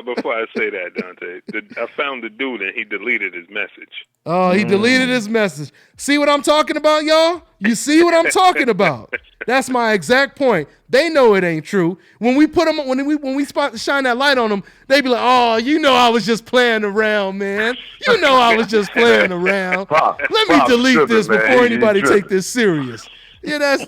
before I say that, Dante, I found the dude and he deleted his message. Oh, he deleted his message. See what I'm talking about, y'all? You see what I'm talking about? That's my exact point. They know it ain't true. When we put them, when we shine that light on them, they be like, "Oh, you know, I was just playing around, man. You know, I was just playing around. Let me delete this before anybody take this serious." Yeah, that's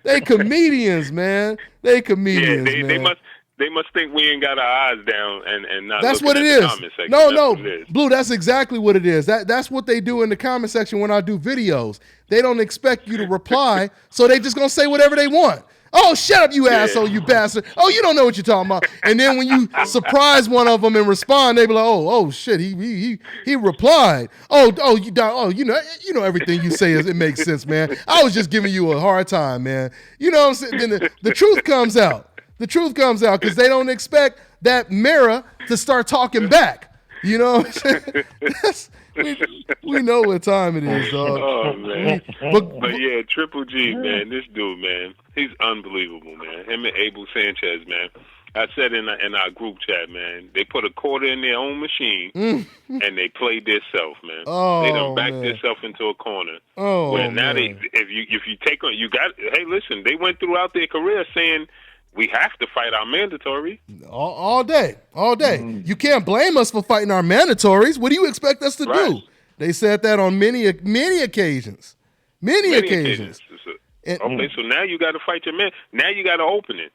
they comedians, man. They comedians, man. They must think we ain't got our eyes down and not. That's what it is. No, Blue. That's exactly what it is. That's what they do in the comment section when I do videos. They don't expect you to reply, so they just gonna say whatever they want. Oh, shut up, you asshole, you bastard. Oh, you don't know what you're talking about. And then when you surprise one of them and respond, they be like, oh, shit, he replied. You know everything you say it makes sense, man. I was just giving you a hard time, man. You know what I'm saying? Then the truth comes out. The truth comes out because they don't expect that mirror to start talking back. You know what I'm saying? We know what time it is, dog. Oh, man. But yeah, Triple G, man, this dude, man, he's unbelievable, man. Him and Abel Sanchez, man. I said in our group chat, man, they put a quarter in their own machine and they played themselves, man. They done backed themselves into a corner. Where now if you take on, hey, listen, they went throughout their career saying, we have to fight our mandatory. All day. You can't blame us for fighting our mandatories. What do you expect us to do? They said that on many occasions. Many occasions. Okay, so now you got to fight your man. Now you got to open it.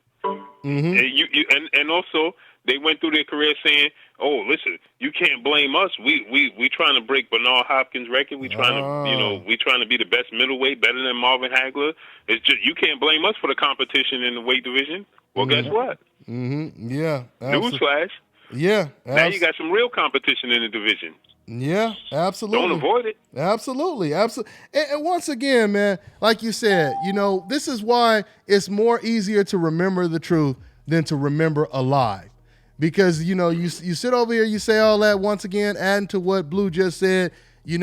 And also they went through their career saying, "Oh, listen, you can't blame us. We trying to break Bernard Hopkins' record. We trying to, we trying to be the best middleweight, better than Marvin Hagler. It's just you can't blame us for the competition in the weight division." Well, guess what? Mm-hmm. Yeah. Newsflash. Yeah. Now you got some real competition in the division. Yeah, absolutely. Don't avoid it. Absolutely. And once again, man, like you said, this is why it's more easier to remember the truth than to remember a lie. Because, you sit over here, you say all that once again, adding to what Blue just said, you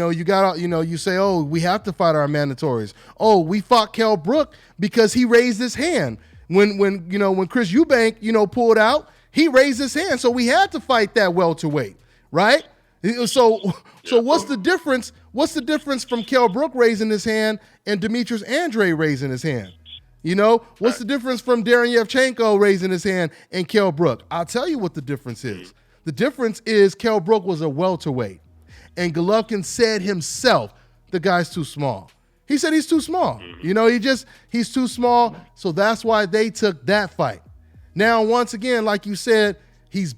say, oh, we have to fight our mandatories. Oh, we fought Kell Brook because he raised his hand. When Chris Eubank, pulled out, he raised his hand. So we had to fight that welterweight, right? So what's the difference? What's the difference from Kell Brook raising his hand and Demetrius Andre raising his hand? What's the difference from Darren Yevchenko raising his hand and Kell Brook? I'll tell you what the difference is. The difference is Kell Brook was a welterweight, and Golovkin said himself, the guy's too small. He said he's too small. He's too small, so that's why they took that fight. Now, once again, like you said,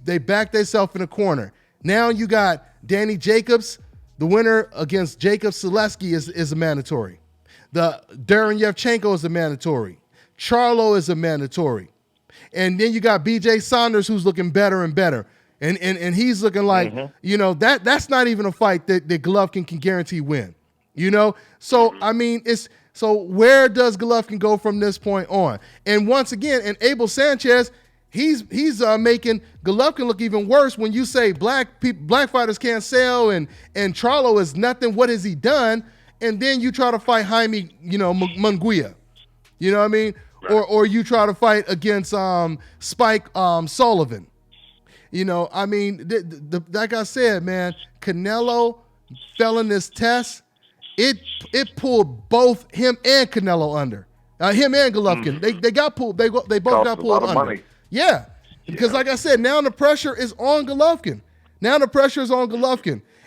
they backed themselves in a corner. Now you got Danny Jacobs, the winner against Jacob Selesky is a mandatory. The Darren Yevchenko is a mandatory. Charlo is a mandatory. And then you got BJ Saunders, who's looking better and better. And he's looking like, that's not even a fight that Golovkin can guarantee win. So I mean, so where does Golovkin go from this point on? And once again, and Abel Sanchez, he's making Golovkin look even worse when you say black fighters can't sell and Charlo is nothing. What has he done? And then you try to fight Jaime, Munguia. You know what I mean? Right. Or you try to fight against Spike Sullivan. I mean, like I said, man, Canelo fell in this test. It pulled both him and Canelo under. Him and Golovkin. They got pulled. They both got pulled under. Money. Yeah. Because like I said, now the pressure is on Golovkin.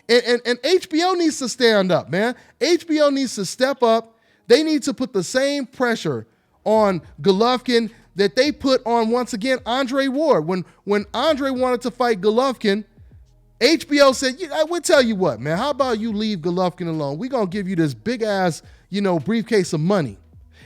And HBO needs to stand up, man. HBO needs to step up. They need to put the same pressure on Golovkin that they put on, once again, Andre Ward. When Andre wanted to fight Golovkin, HBO said, I would tell you what, man, how about you leave Golovkin alone? We're going to give you this big-ass, briefcase of money,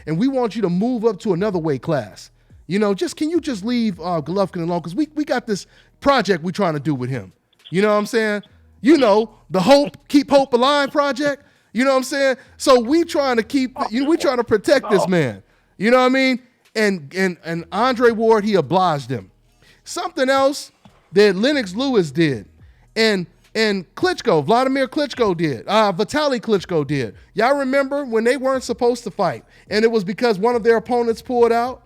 and we want you to move up to another weight class. Can you just leave Golovkin alone? Because we got this project we're trying to do with him. You know what I'm saying? The Keep Hope Alive project. You know what I'm saying? So we trying to protect this man. You know what I mean? And Andre Ward, he obliged him. Something else that Lennox Lewis did, and Klitschko, Vladimir Klitschko did, Vitaly Klitschko did. Y'all remember when they weren't supposed to fight, and it was because one of their opponents pulled out?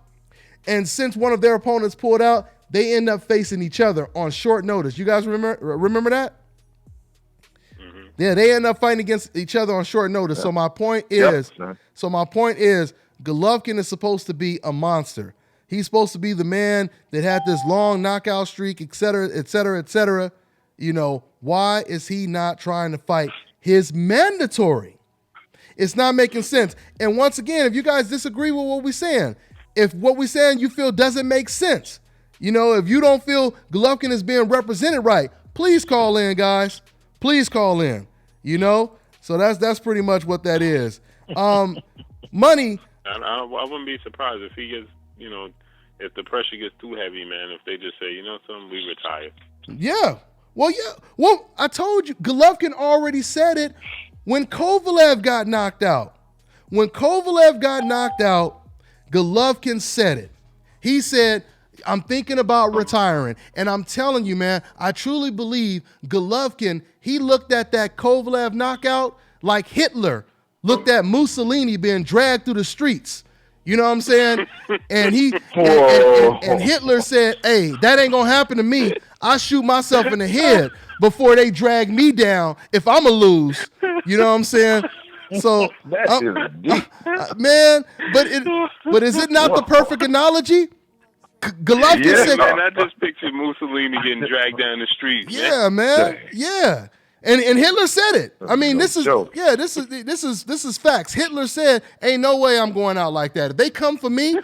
And since one of their opponents pulled out, they end up facing each other on short notice. You guys remember that? Mm-hmm. Yeah, they end up fighting against each other on short notice. Yep. So my point is, Golovkin is supposed to be a monster. He's supposed to be the man that had this long knockout streak, et cetera, et cetera, et cetera. Why is he not trying to fight his mandatory? It's not making sense. And once again, if you guys disagree with what we're saying, if what we're saying you feel doesn't make sense, if you don't feel Golovkin is being represented right, please call in, guys. Please call in. So that's pretty much what that is. Money. I wouldn't be surprised if he gets, if the pressure gets too heavy, man. If they just say, something, we retire. Yeah. Well, I told you, Golovkin already said it when Kovalev got knocked out. Golovkin said it. He said, I'm thinking about retiring. And I'm telling you, man, I truly believe Golovkin, he looked at that Kovalev knockout like Hitler looked at Mussolini being dragged through the streets. You know what I'm saying? And and Hitler said, hey, that ain't gonna happen to me. I shoot myself in the head before they drag me down if I'ma lose. You know what I'm saying? So man, but is it not the perfect analogy? Golovkin said, man, I just pictured Mussolini getting dragged down the street. Yeah, man. Yeah. And Hitler said it. I mean, this is facts. Hitler said, "Ain't no way I'm going out like that. If they come for me,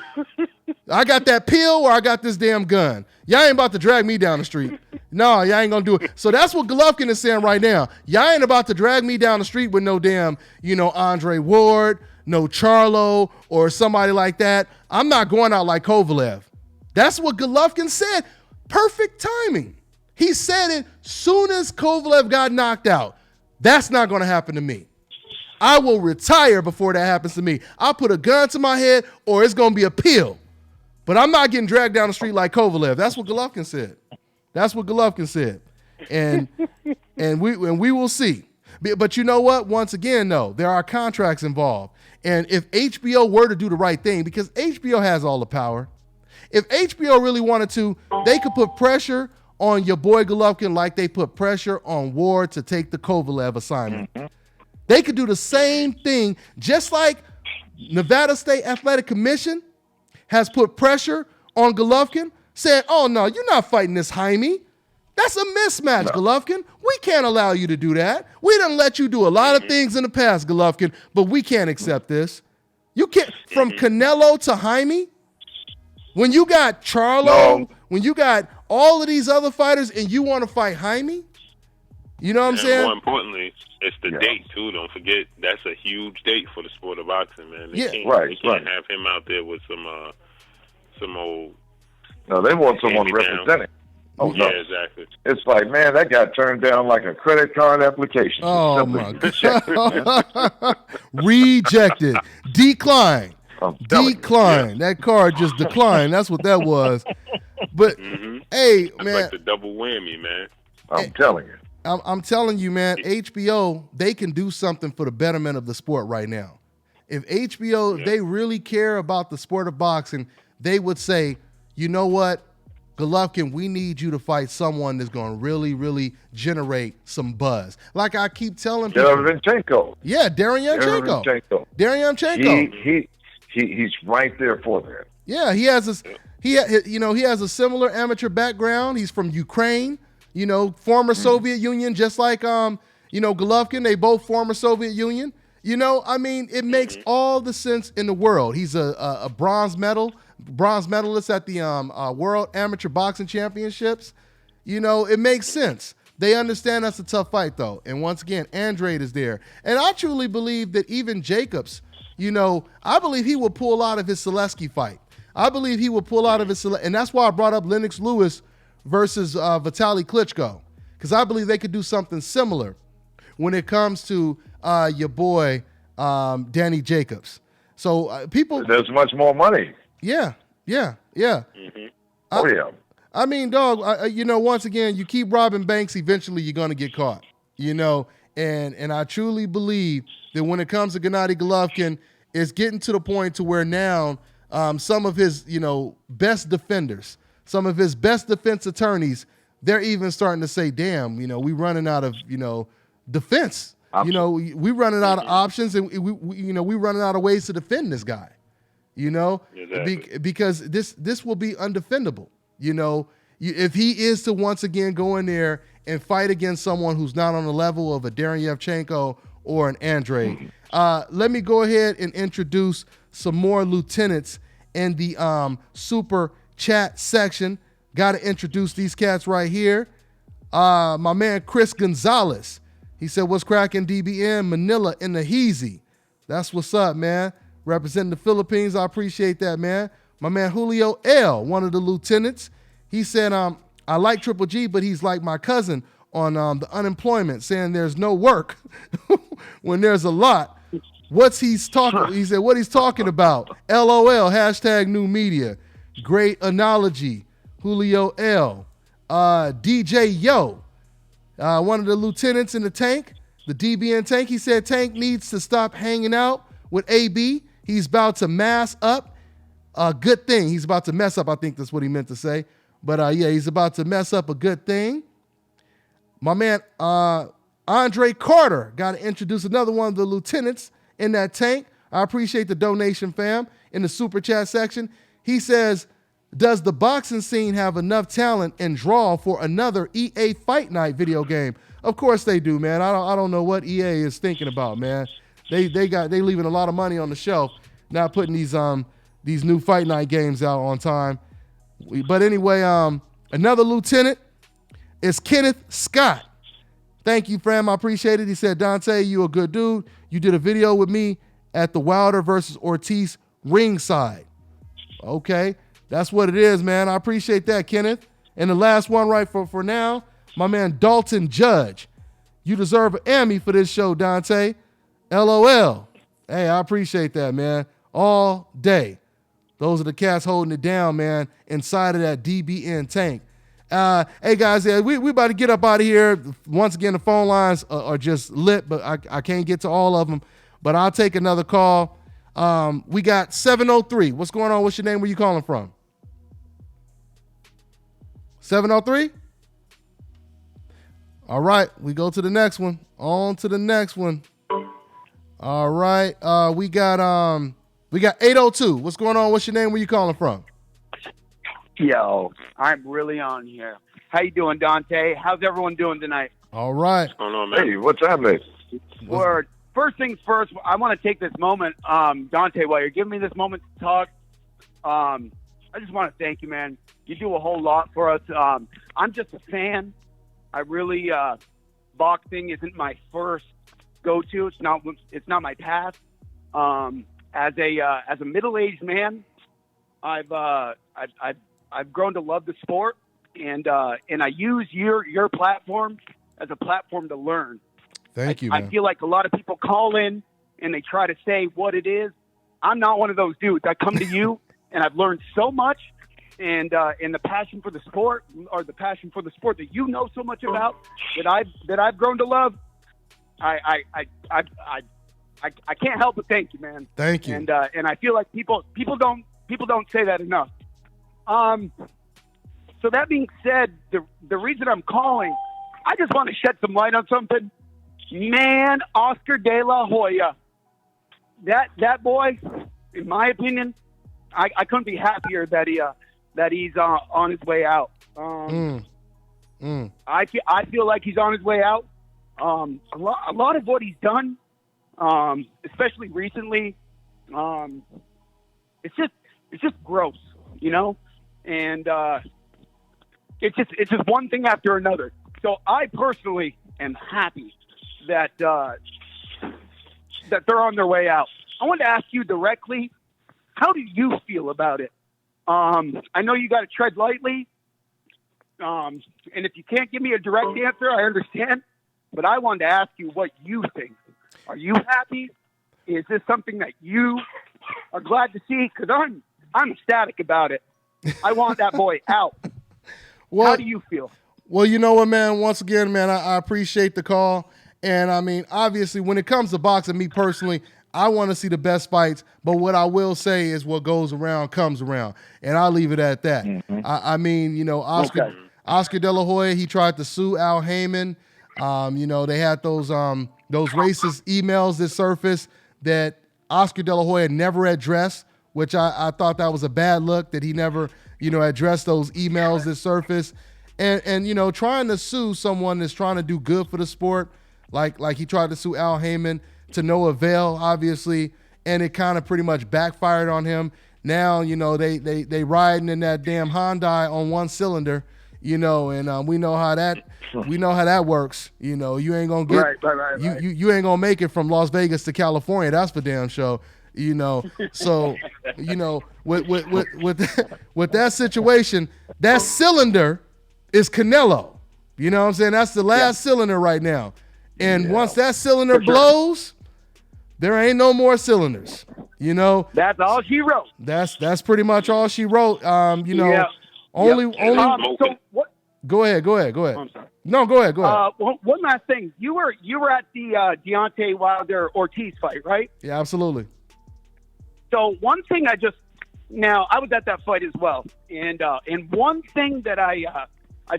I got that pill or I got this damn gun. Y'all ain't about to drag me down the street. No, y'all ain't gonna do it." So that's what Golovkin is saying right now. Y'all ain't about to drag me down the street with no damn, Andre Ward, no Charlo, or somebody like that. I'm not going out like Kovalev. That's what Golovkin said. Perfect timing. He said it soon as Kovalev got knocked out. That's not going to happen to me. I will retire before that happens to me. I'll put a gun to my head or it's going to be a pill. But I'm not getting dragged down the street like Kovalev. That's what Golovkin said. That's what Golovkin said. And we will see. But you know what? Once again, though, there are contracts involved. And if HBO were to do the right thing, because HBO has all the power, if HBO really wanted to, they could put pressure on your boy Golovkin like they put pressure on Ward to take the Kovalev assignment. Mm-hmm. They could do the same thing, just like Nevada State Athletic Commission has put pressure on Golovkin, saying, "Oh, no, you're not fighting this Jaime. That's a mismatch, Golovkin. We can't allow you to do that. We done let you do a lot of things in the past, Golovkin, but we can't accept this. You can't." From Canelo to Jaime, when you got Charlo, when you got all of these other fighters and you want to fight Jaime, you know what I'm saying? More importantly, it's the date, too. Don't forget, that's a huge date for the sport of boxing, man. They can't have him out there with some old... No, they want someone representing. Oh, yeah, no. Exactly. It's like, man, that got turned down like a credit card application. Oh, my God. Rejected. Declined. Decline. That card just declined. That's what that was. But hey, that's man, like the double whammy, man. I'm telling you. I'm telling you, man. HBO, they can do something for the betterment of the sport right now. If HBO, if they really care about the sport of boxing, they would say, you know what, Golovkin, we need you to fight someone that's going to really, really generate some buzz. Like I keep telling people. Yevchenko. Yeah, Yevchenko. Yevchenko. He's right there for that. Yeah, he has a similar amateur background. He's from Ukraine, former Soviet Union, just like Golovkin. They both former Soviet Union. It makes all the sense in the world. He's a bronze medalist at the World Amateur Boxing Championships. It makes sense. They understand that's a tough fight, though. And once again, Andrade is there. And I truly believe that even Jacobs, I believe he will pull out of his Selesky fight. I believe he will pull out of his and that's why I brought up Lennox Lewis versus Vitaly Klitschko, because I believe they could do something similar when it comes to your boy Danny Jacobs. So people, there's much more money. Yeah. Mm-hmm. Oh yeah. I mean, dog. Once again, you keep robbing banks, eventually you're gonna get caught. And I truly believe that when it comes to Gennady Golovkin, it's getting to the point to where now some of his, best defenders, some of his best defense attorneys, they're even starting to say, damn, we running out of, defense. We running out of options, and we running out of ways to defend this guy, Exactly. because this will be undefendable. If he is to once again go in there and fight against someone who's not on the level of a Darren Yevchenko or an Andrade. Let me go ahead and introduce some more lieutenants in the super chat section. Got to introduce these cats right here. My man Chris Gonzalez. He said, "What's cracking, DBN? Manila in the Heezy." That's what's up, man. Representing the Philippines. I appreciate that, man. My man Julio L., one of the lieutenants. He said, I like Triple G, but he's like my cousin on the unemployment, saying there's no work when there's a lot. What's he's talking? He said, what he's talking about. LOL, hashtag new media. Great analogy. Julio L. DJ Yo, one of the lieutenants in the tank, the DBN tank. He said Tank needs to stop hanging out with AB. He's about to mass up. A good thing. He's about to mess up. I think that's what he meant to say. But he's about to mess up a good thing. My man Andre Carter, got to introduce another one of the lieutenants in that tank. I appreciate the donation, fam, in the super chat section. He says, does the boxing scene have enough talent and draw for another EA Fight Night video game? Of course they do, man. I don't know what EA is thinking about, man. They leaving a lot of money on the shelf, not putting these new Fight Night games out on time. But anyway, another lieutenant is Kenneth Scott. Thank you, fam. I appreciate it. He said, Dante, you a good dude. You did a video with me at the Wilder versus Ortiz ringside. Okay, that's what it is, man. I appreciate that, Kenneth. And the last one right for now, my man Dalton Judge. You deserve an Emmy for this show, Dante. LOL. Hey, I appreciate that, man. All day. Those are the cats holding it down, man, inside of that DBN tank. Hey, guys, we about to get up out of here. Once again, the phone lines are just lit, but I can't get to all of them. But I'll take another call. We got 703. What's going on? What's your name? Where you calling from? 703? All right, we go to the next one. On to the next one. All right, we got 802. What's going on? What's your name? Where you calling from? Yo, I'm really on here. How you doing, Dante? How's everyone doing tonight? All right. What's going on, man? Hey, what's happening? Word. First things first, I want to take this moment, Dante, while you're giving me this moment to talk, I just want to thank you, man. You do a whole lot for us. I'm just a fan. I really, boxing isn't my first go-to. It's not my path. As a middle-aged man, I've grown to love the sport, and I use your platform as a platform to learn. Thank you, man. I feel like a lot of people call in and they try to say what it is. I'm not one of those dudes. I come to you and I've learned so much, and the passion for the sport, or the passion for the sport that you know so much about, that I've grown to love. I can't help but thank you, man. Thank you. And I feel like people don't say that enough. So that being said, the reason I'm calling, I just want to shed some light on something. Man, Oscar De La Hoya, that boy, in my opinion, I couldn't be happier that he's on his way out. I feel like he's on his way out. A lot of what he's done, especially recently, it's just gross, you know, and it's just one thing after another. So I personally am happy that they're on their way out. I wanted to ask you directly, how do you feel about it? I know you got to tread lightly, and if you can't give me a direct answer, I understand. But I wanted to ask you what you think. Are you happy? Is this something that you are glad to see? Because I'm ecstatic about it. I want that boy out. Well, how do you feel? Well, you know what, man? Once again, man, I appreciate the call. And, I mean, obviously, when it comes to boxing, me personally, I want to see the best fights. But what I will say is what goes around comes around. And I'll leave it at that. Mm-hmm. I mean, you know, Oscar De La Hoya, he tried to sue Al Heyman. You know, they had those racist emails that surfaced that Oscar De La Hoya never addressed, which I thought that was a bad look, that he never, you know, addressed those emails that surfaced. And you know, trying to sue someone that's trying to do good for the sport, like he tried to sue Al Heyman, to no avail, obviously, and it kind of pretty much backfired on him. Now, you know, they riding in that damn Hyundai on one cylinder, you know, and we know how that works. You know, you ain't gonna get right. You ain't gonna make it from Las Vegas to California. That's for damn sure. You know, so you know, with that situation, that cylinder is Canelo. You know what I'm saying? That's the last cylinder right now. And once that cylinder blows, there ain't no more cylinders. You know? That's all she wrote. That's pretty much all she wrote. You know, only so what? Go ahead. I'm sorry. No, go ahead. One last thing. You were at the Deontay Wilder Ortiz fight, right? Yeah, absolutely. So one thing I was at that fight as well, and one thing that I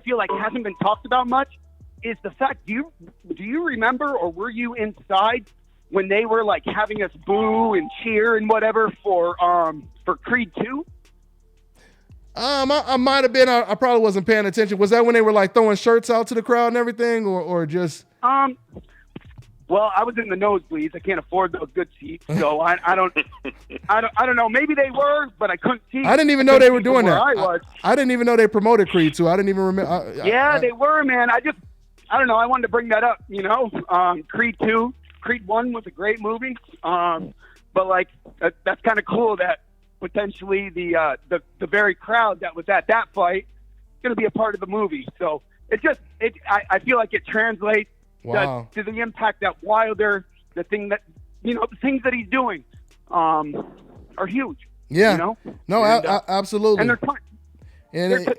feel like hasn't been talked about much is the fact, do you remember, or were you inside when they were like having us boo and cheer and whatever for Creed 2? I might have been. I probably wasn't paying attention. Was that when they were like throwing shirts out to the crowd and everything, or just? Well, I was in the nosebleeds. I can't afford those good seats, so I don't know. Maybe they were, but I couldn't see. I didn't even know they were doing that. I didn't even know they promoted Creed 2. I didn't even remember. They were, man. I don't know. I wanted to bring that up. Creed 2, Creed 1 was a great movie, but like that's kind of cool that potentially the very crowd that was at that fight is going to be a part of the movie. So I feel like it translates. Wow. To the impact that Wilder, the things that he's doing, are huge. Yeah. You know? No, absolutely. And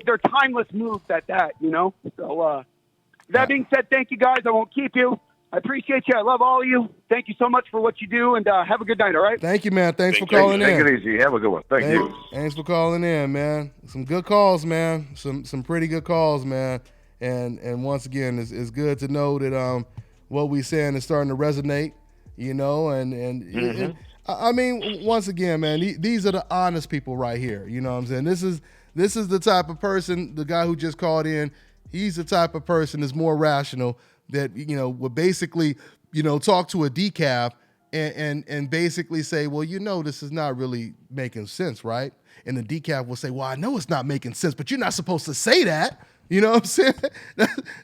they're timeless moves at that. So that being said, thank you guys. I won't keep you. I appreciate you. I love all of you. Thank you so much for what you do, and have a good night. All right. Thank you, man. Thanks for calling in. Take it easy. Have a good one. Thank you. Thanks for calling in, man. Some good calls, man. Some pretty good calls, man. And once again, it's good to know that what we saying is starting to resonate, I mean, once again, man, these are the honest people right here. You know what I'm saying? This is the type of person, the guy who just called in, he's the type of person that's more rational that, would basically, talk to a decaf and basically say, well, this is not really making sense, right? And the decaf will say, well, I know it's not making sense, but you're not supposed to say that. You know what I'm saying?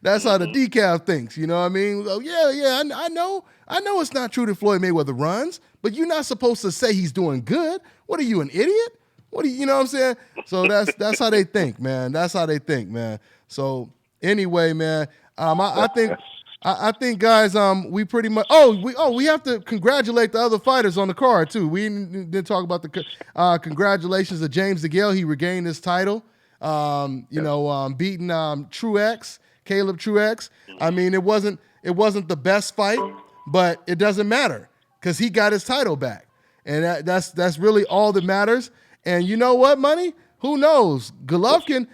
That's how the decaf thinks. You know what I mean? Oh, yeah, I know it's not true that Floyd Mayweather runs, but you're not supposed to say he's doing good. What are you, an idiot? You know what I'm saying? So that's how they think, man. That's how they think, man. So anyway, man, I think, guys, we pretty much. We have to congratulate the other fighters on the card too. We didn't talk about the congratulations to James DeGale. He regained his title. Beating Truex, Caleb Truex. I mean, it wasn't the best fight, but it doesn't matter because he got his title back, and that's really all that matters. And you know what, Money? Who knows? Golovkin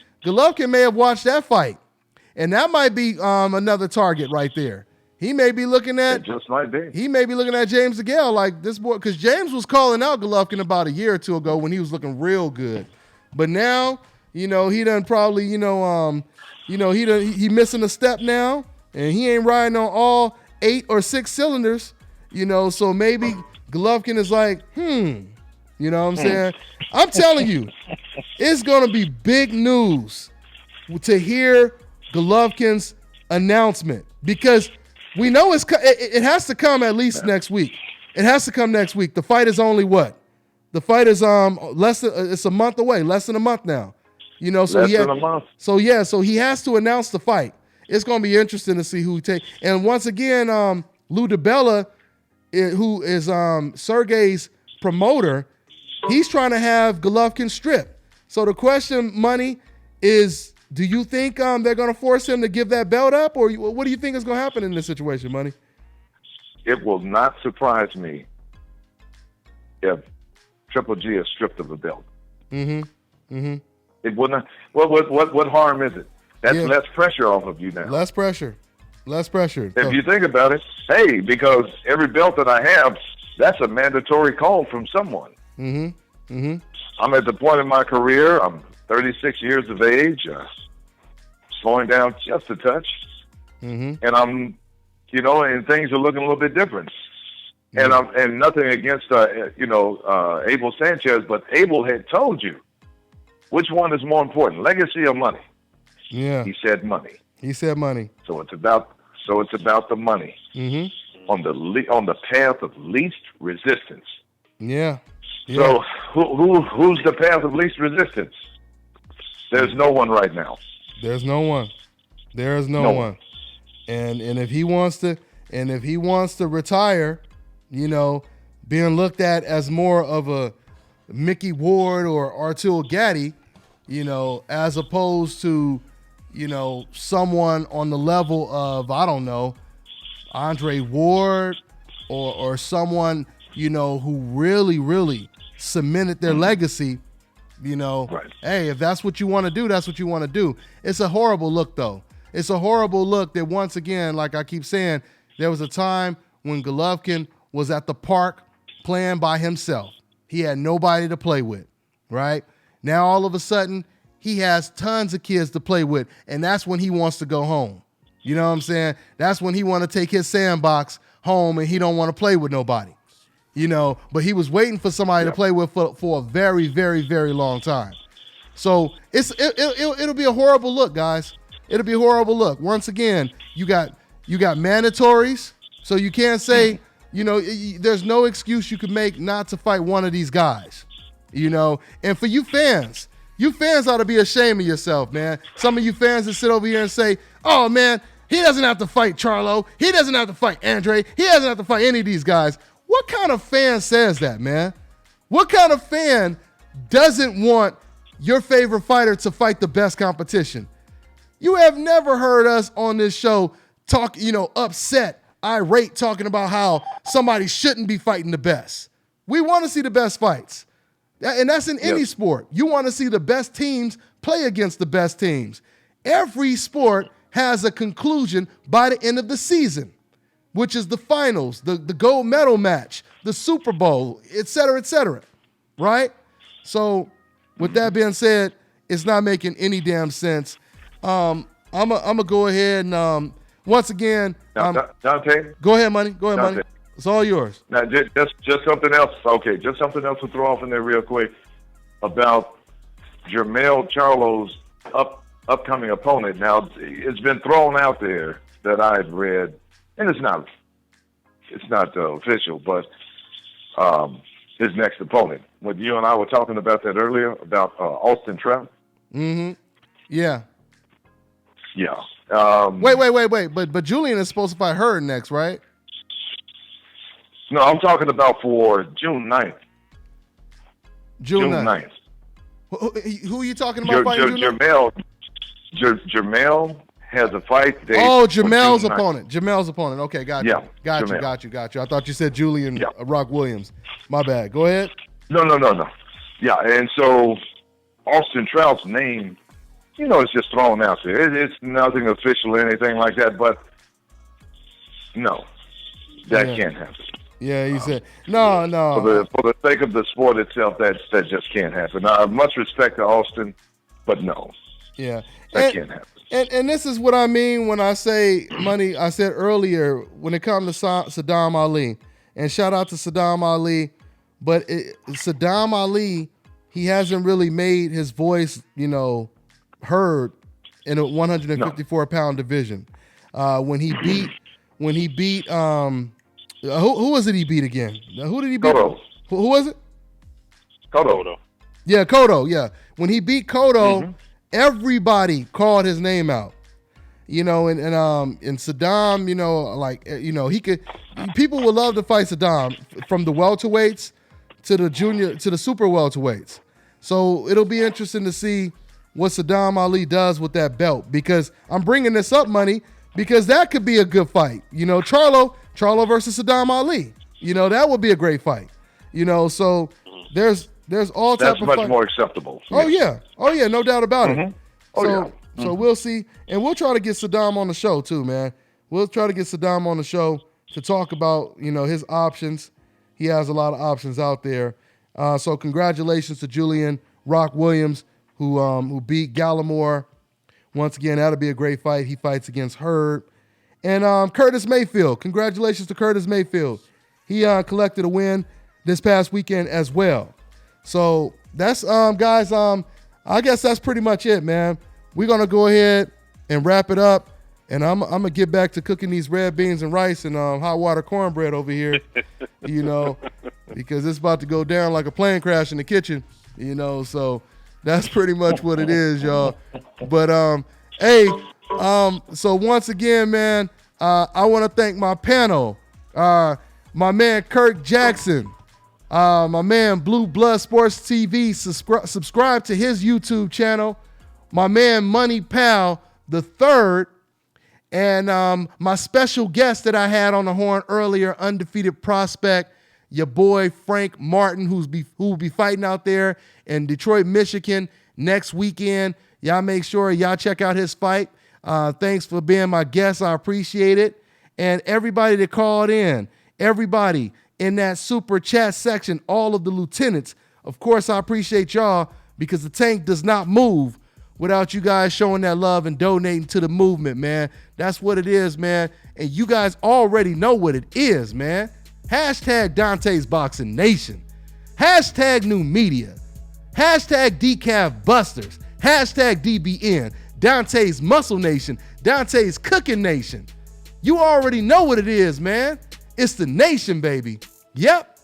may have watched that fight, and that might be another target right there. He may be looking at. It just might be. He may be looking at James DeGale like this boy, because James was calling out Golovkin about a year or two ago when he was looking real good, but now. He done probably, he missing a step now, and he ain't riding on all 8 or 6 cylinders, so maybe Golovkin is like, you know what I'm saying? I'm telling you, it's going to be big news to hear Golovkin's announcement because we know it has to come at least next week. It has to come next week. The fight is only what? The fight is it's a month away, less than a month now. So he has to announce the fight. It's going to be interesting to see who he takes. And once again, Lou DiBella, who is Sergey's promoter, he's trying to have Golovkin stripped. So the question, Money, is do you think they're going to force him to give that belt up, or what do you think is going to happen in this situation, Money? It will not surprise me if Triple G is stripped of the belt. It would not. What harm is it? That's less pressure off of you now. Less pressure. If you think about it, hey, because every belt that I have, that's a mandatory call from someone. I'm at the point in my career. I'm 36 years of age, slowing down just a touch, and I'm, and things are looking a little bit different. And nothing against Abel Sanchez, but Abel had told you. Which one is more important, legacy or money? Yeah. He said money. So it's about the money on the path of least resistance. Yeah. So who's the path of least resistance? There's no one right now. There's no one. There is no one. And if he wants to retire, being looked at as more of a Mickey Ward or Arturo Gatti, as opposed to, someone on the level of, I don't know, Andre Ward or someone, who really, really cemented their legacy, right. Hey, if that's what you want to do, that's what you want to do. It's a horrible look, though. It's a horrible look that, once again, like I keep saying, there was a time when Golovkin was at the park playing by himself. He had nobody to play with, right? Now, all of a sudden, he has tons of kids to play with, and that's when he wants to go home. You know what I'm saying? That's when he want to take his sandbox home, and he don't want to play with nobody. But he was waiting for somebody to play with for a very, very, very long time. So it'll be a horrible look, guys. It'll be a horrible look. Once again, you got mandatories, so you can't say, there's no excuse you could make not to fight one of these guys. And for you fans ought to be ashamed of yourself, man. Some of you fans that sit over here and say, oh man, he doesn't have to fight Charlo. He doesn't have to fight Andre. He doesn't have to fight any of these guys. What kind of fan says that, man? What kind of fan doesn't want your favorite fighter to fight the best competition? You have never heard us on this show talk, upset, irate, talking about how somebody shouldn't be fighting the best. We want to see the best fights. And that's in any sport. You want to see the best teams play against the best teams. Every sport has a conclusion by the end of the season, which is the finals, the gold medal match, the Super Bowl, et cetera, right? So with that being said, it's not making any damn sense. I'm gonna go ahead and once again, Dante. Go ahead, Money. Money. It's all yours. Now, just something else. Okay, just something else to throw off in there real quick about Jermell Charlo's upcoming opponent. Now, it's been thrown out there that I've read, and it's not official, but his next opponent. When you and I were talking about that earlier about Austin Trout. Mm-hmm. Yeah. Yeah. Wait. But Julian is supposed to fight Hurd next, right? No, I'm talking about for June 9th. June 9th. Who are you talking about fighting June 9th? Jermell has a fight date. Oh, Jermell's opponent. Jermell's opponent. Okay, got you. Yeah, Got you. I thought you said Julian Rock Williams. My bad. Go ahead. No. Yeah, and so Austin Trout's name, it's just thrown out there. It's nothing official or anything like that, but no, that can't happen. Yeah, you said no. For the sake of the sport itself, that just can't happen. Much respect to Austin, but no. Yeah, that can't happen. And this is what I mean when I say Money. I said earlier when it comes to Saddam Ali, and shout out to Saddam Ali, but Saddam Ali, he hasn't really made his voice, heard in a 154-pound division. When he beat who was it he beat again? Who did he beat? Cotto. Who was it? Cotto. Yeah, Cotto. Yeah, when he beat Cotto, everybody called his name out. And Saddam, he could. People would love to fight Saddam from the welterweights to the super welterweights. So it'll be interesting to see what Saddam Ali does with that belt, because I'm bringing this up, Money, because that could be a good fight. Charlo versus Saddam Ali. That would be a great fight. So there's all type of That's much fight. more acceptable. Oh yeah, no doubt about it. So we'll see, and we'll try to get Saddam on the show too, man. We'll try to get Saddam on the show to talk about his options. He has a lot of options out there. So congratulations to Julian Rock Williams, who beat Gallimore. Once again, that'll be a great fight. He fights against Hurd. And Curtis Mayfield. Congratulations to Curtis Mayfield. He collected a win this past weekend as well. So that's guys. I guess that's pretty much it, man. We're gonna go ahead and wrap it up, and I'm gonna get back to cooking these red beans and rice and hot water cornbread over here. Because it's about to go down like a plane crash in the kitchen. So that's pretty much what it is, y'all. But hey. So once again, man, I want to thank my panel, my man Kirk Jackson, my man Blue Blood Sports TV. Subscribe to his YouTube channel. My man Money Pal the third, and my special guest that I had on the horn earlier, undefeated prospect, your boy Frank Martin, who will be fighting out there in Detroit, Michigan next weekend. Y'all make sure y'all check out his fight. Thanks for being my guest. I appreciate it. And everybody that called in, everybody in that super chat section, all of the lieutenants, of course, I appreciate y'all, because the tank does not move without you guys showing that love and donating to the movement, man. That's what it is, man. And you guys already know what it is, man. Hashtag Dante's Boxing Nation. Hashtag New Media. Hashtag Decaf Busters. Hashtag DBN. Dante's Muscle Nation. Dante's Cooking Nation. You already know what it is, man. It's the nation, baby. Yep.